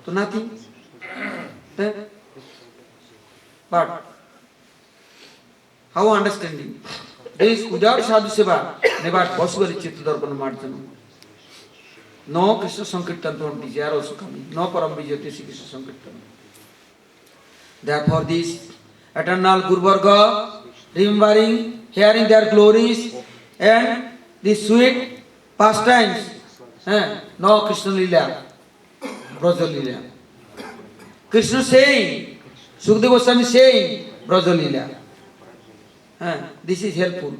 So nothing. But how understanding? This without sadhu seva, never possible Chittadarpana Marjana. No Krishna Sankirtan from desire also coming. No Param Vijayate Krishna Sankirtan. Therefore this eternal Guru Varga, remembering, hearing their glories and the sweet pastimes. No Krishna Lila, Braja Lila. Krishna saying, Sukadeva Goswami saying, Brajalila. This is helpful.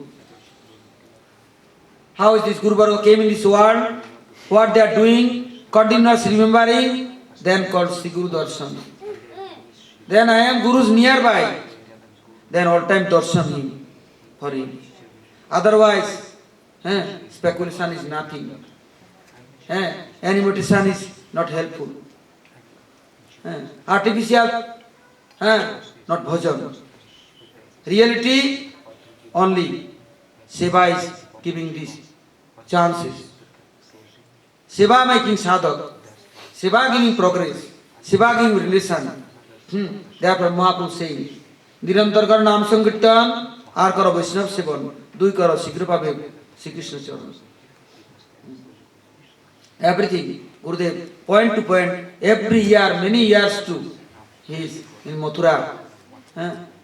How is this Guru Varga came in this world? What they are doing? Continuous remembering, then called Sri Guru Darshan. Then I am Guru's nearby. Then all time darshan him, for him. Otherwise, speculation is nothing. Animation is not helpful. Artificial, not bhajan. Reality, only Seva is giving these chances. Seva making sadhak. Seva giving progress. Seva giving relation. Therefore Mahaprabhu saying, Nirantar kar naam sankirtan, ar karo Vaishnav sevan, dui karo shigra pabe Shri Krishna charan. Everything, Gurudev, point to point, every year, many years too, he is in Mathura.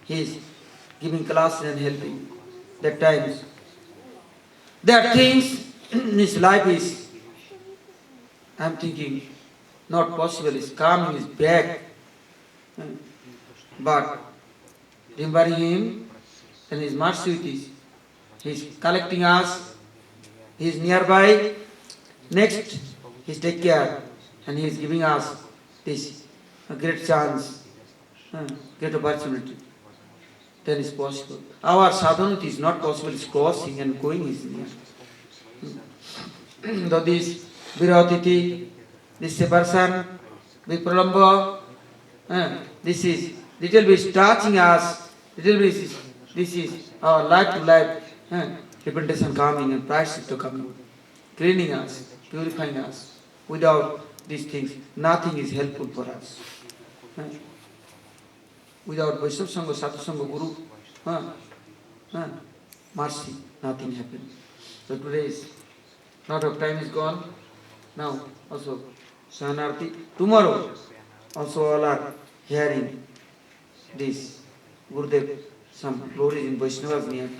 He is giving classes and helping. That times. There are things in his life is, I am thinking, not possible. His coming is back. But remembering him and his mercy with this, he is collecting us, he is nearby. Next, he is take care and he is giving us this great chance, great opportunity. Then is possible. Our sadhana is not possible, is crossing and going is near. Though this Viratiti, this separation, Vipralamba, this is little bit touching us, little bit this is our life to life, repentation coming and prashita coming, cleaning us, purifying us. Without these things, nothing is helpful for us. Without Vaishnava Sangha, Sadhu Sangha, Guru, mercy, nothing happens. So today is, lot of time is gone. Now also Sahanarti. Tomorrow also all are hearing this Gurudev, some glories in Vaishnavas near.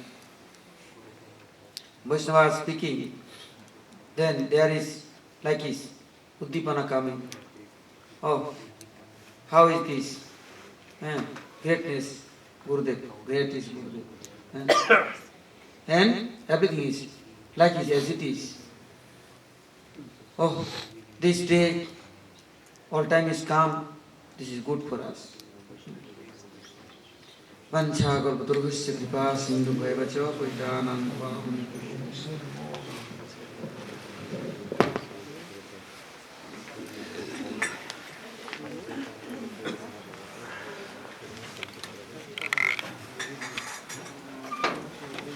Vaishnavas speaking. Then there is like his Uddipana coming. Oh, how is this? Greatness, Gurudev, great is Gurudev. And everything is like it as it is. Oh, this day, all time is calm, this is good for us. Vancha kalpatarvasya kripa sindhu bhaivacha paitanam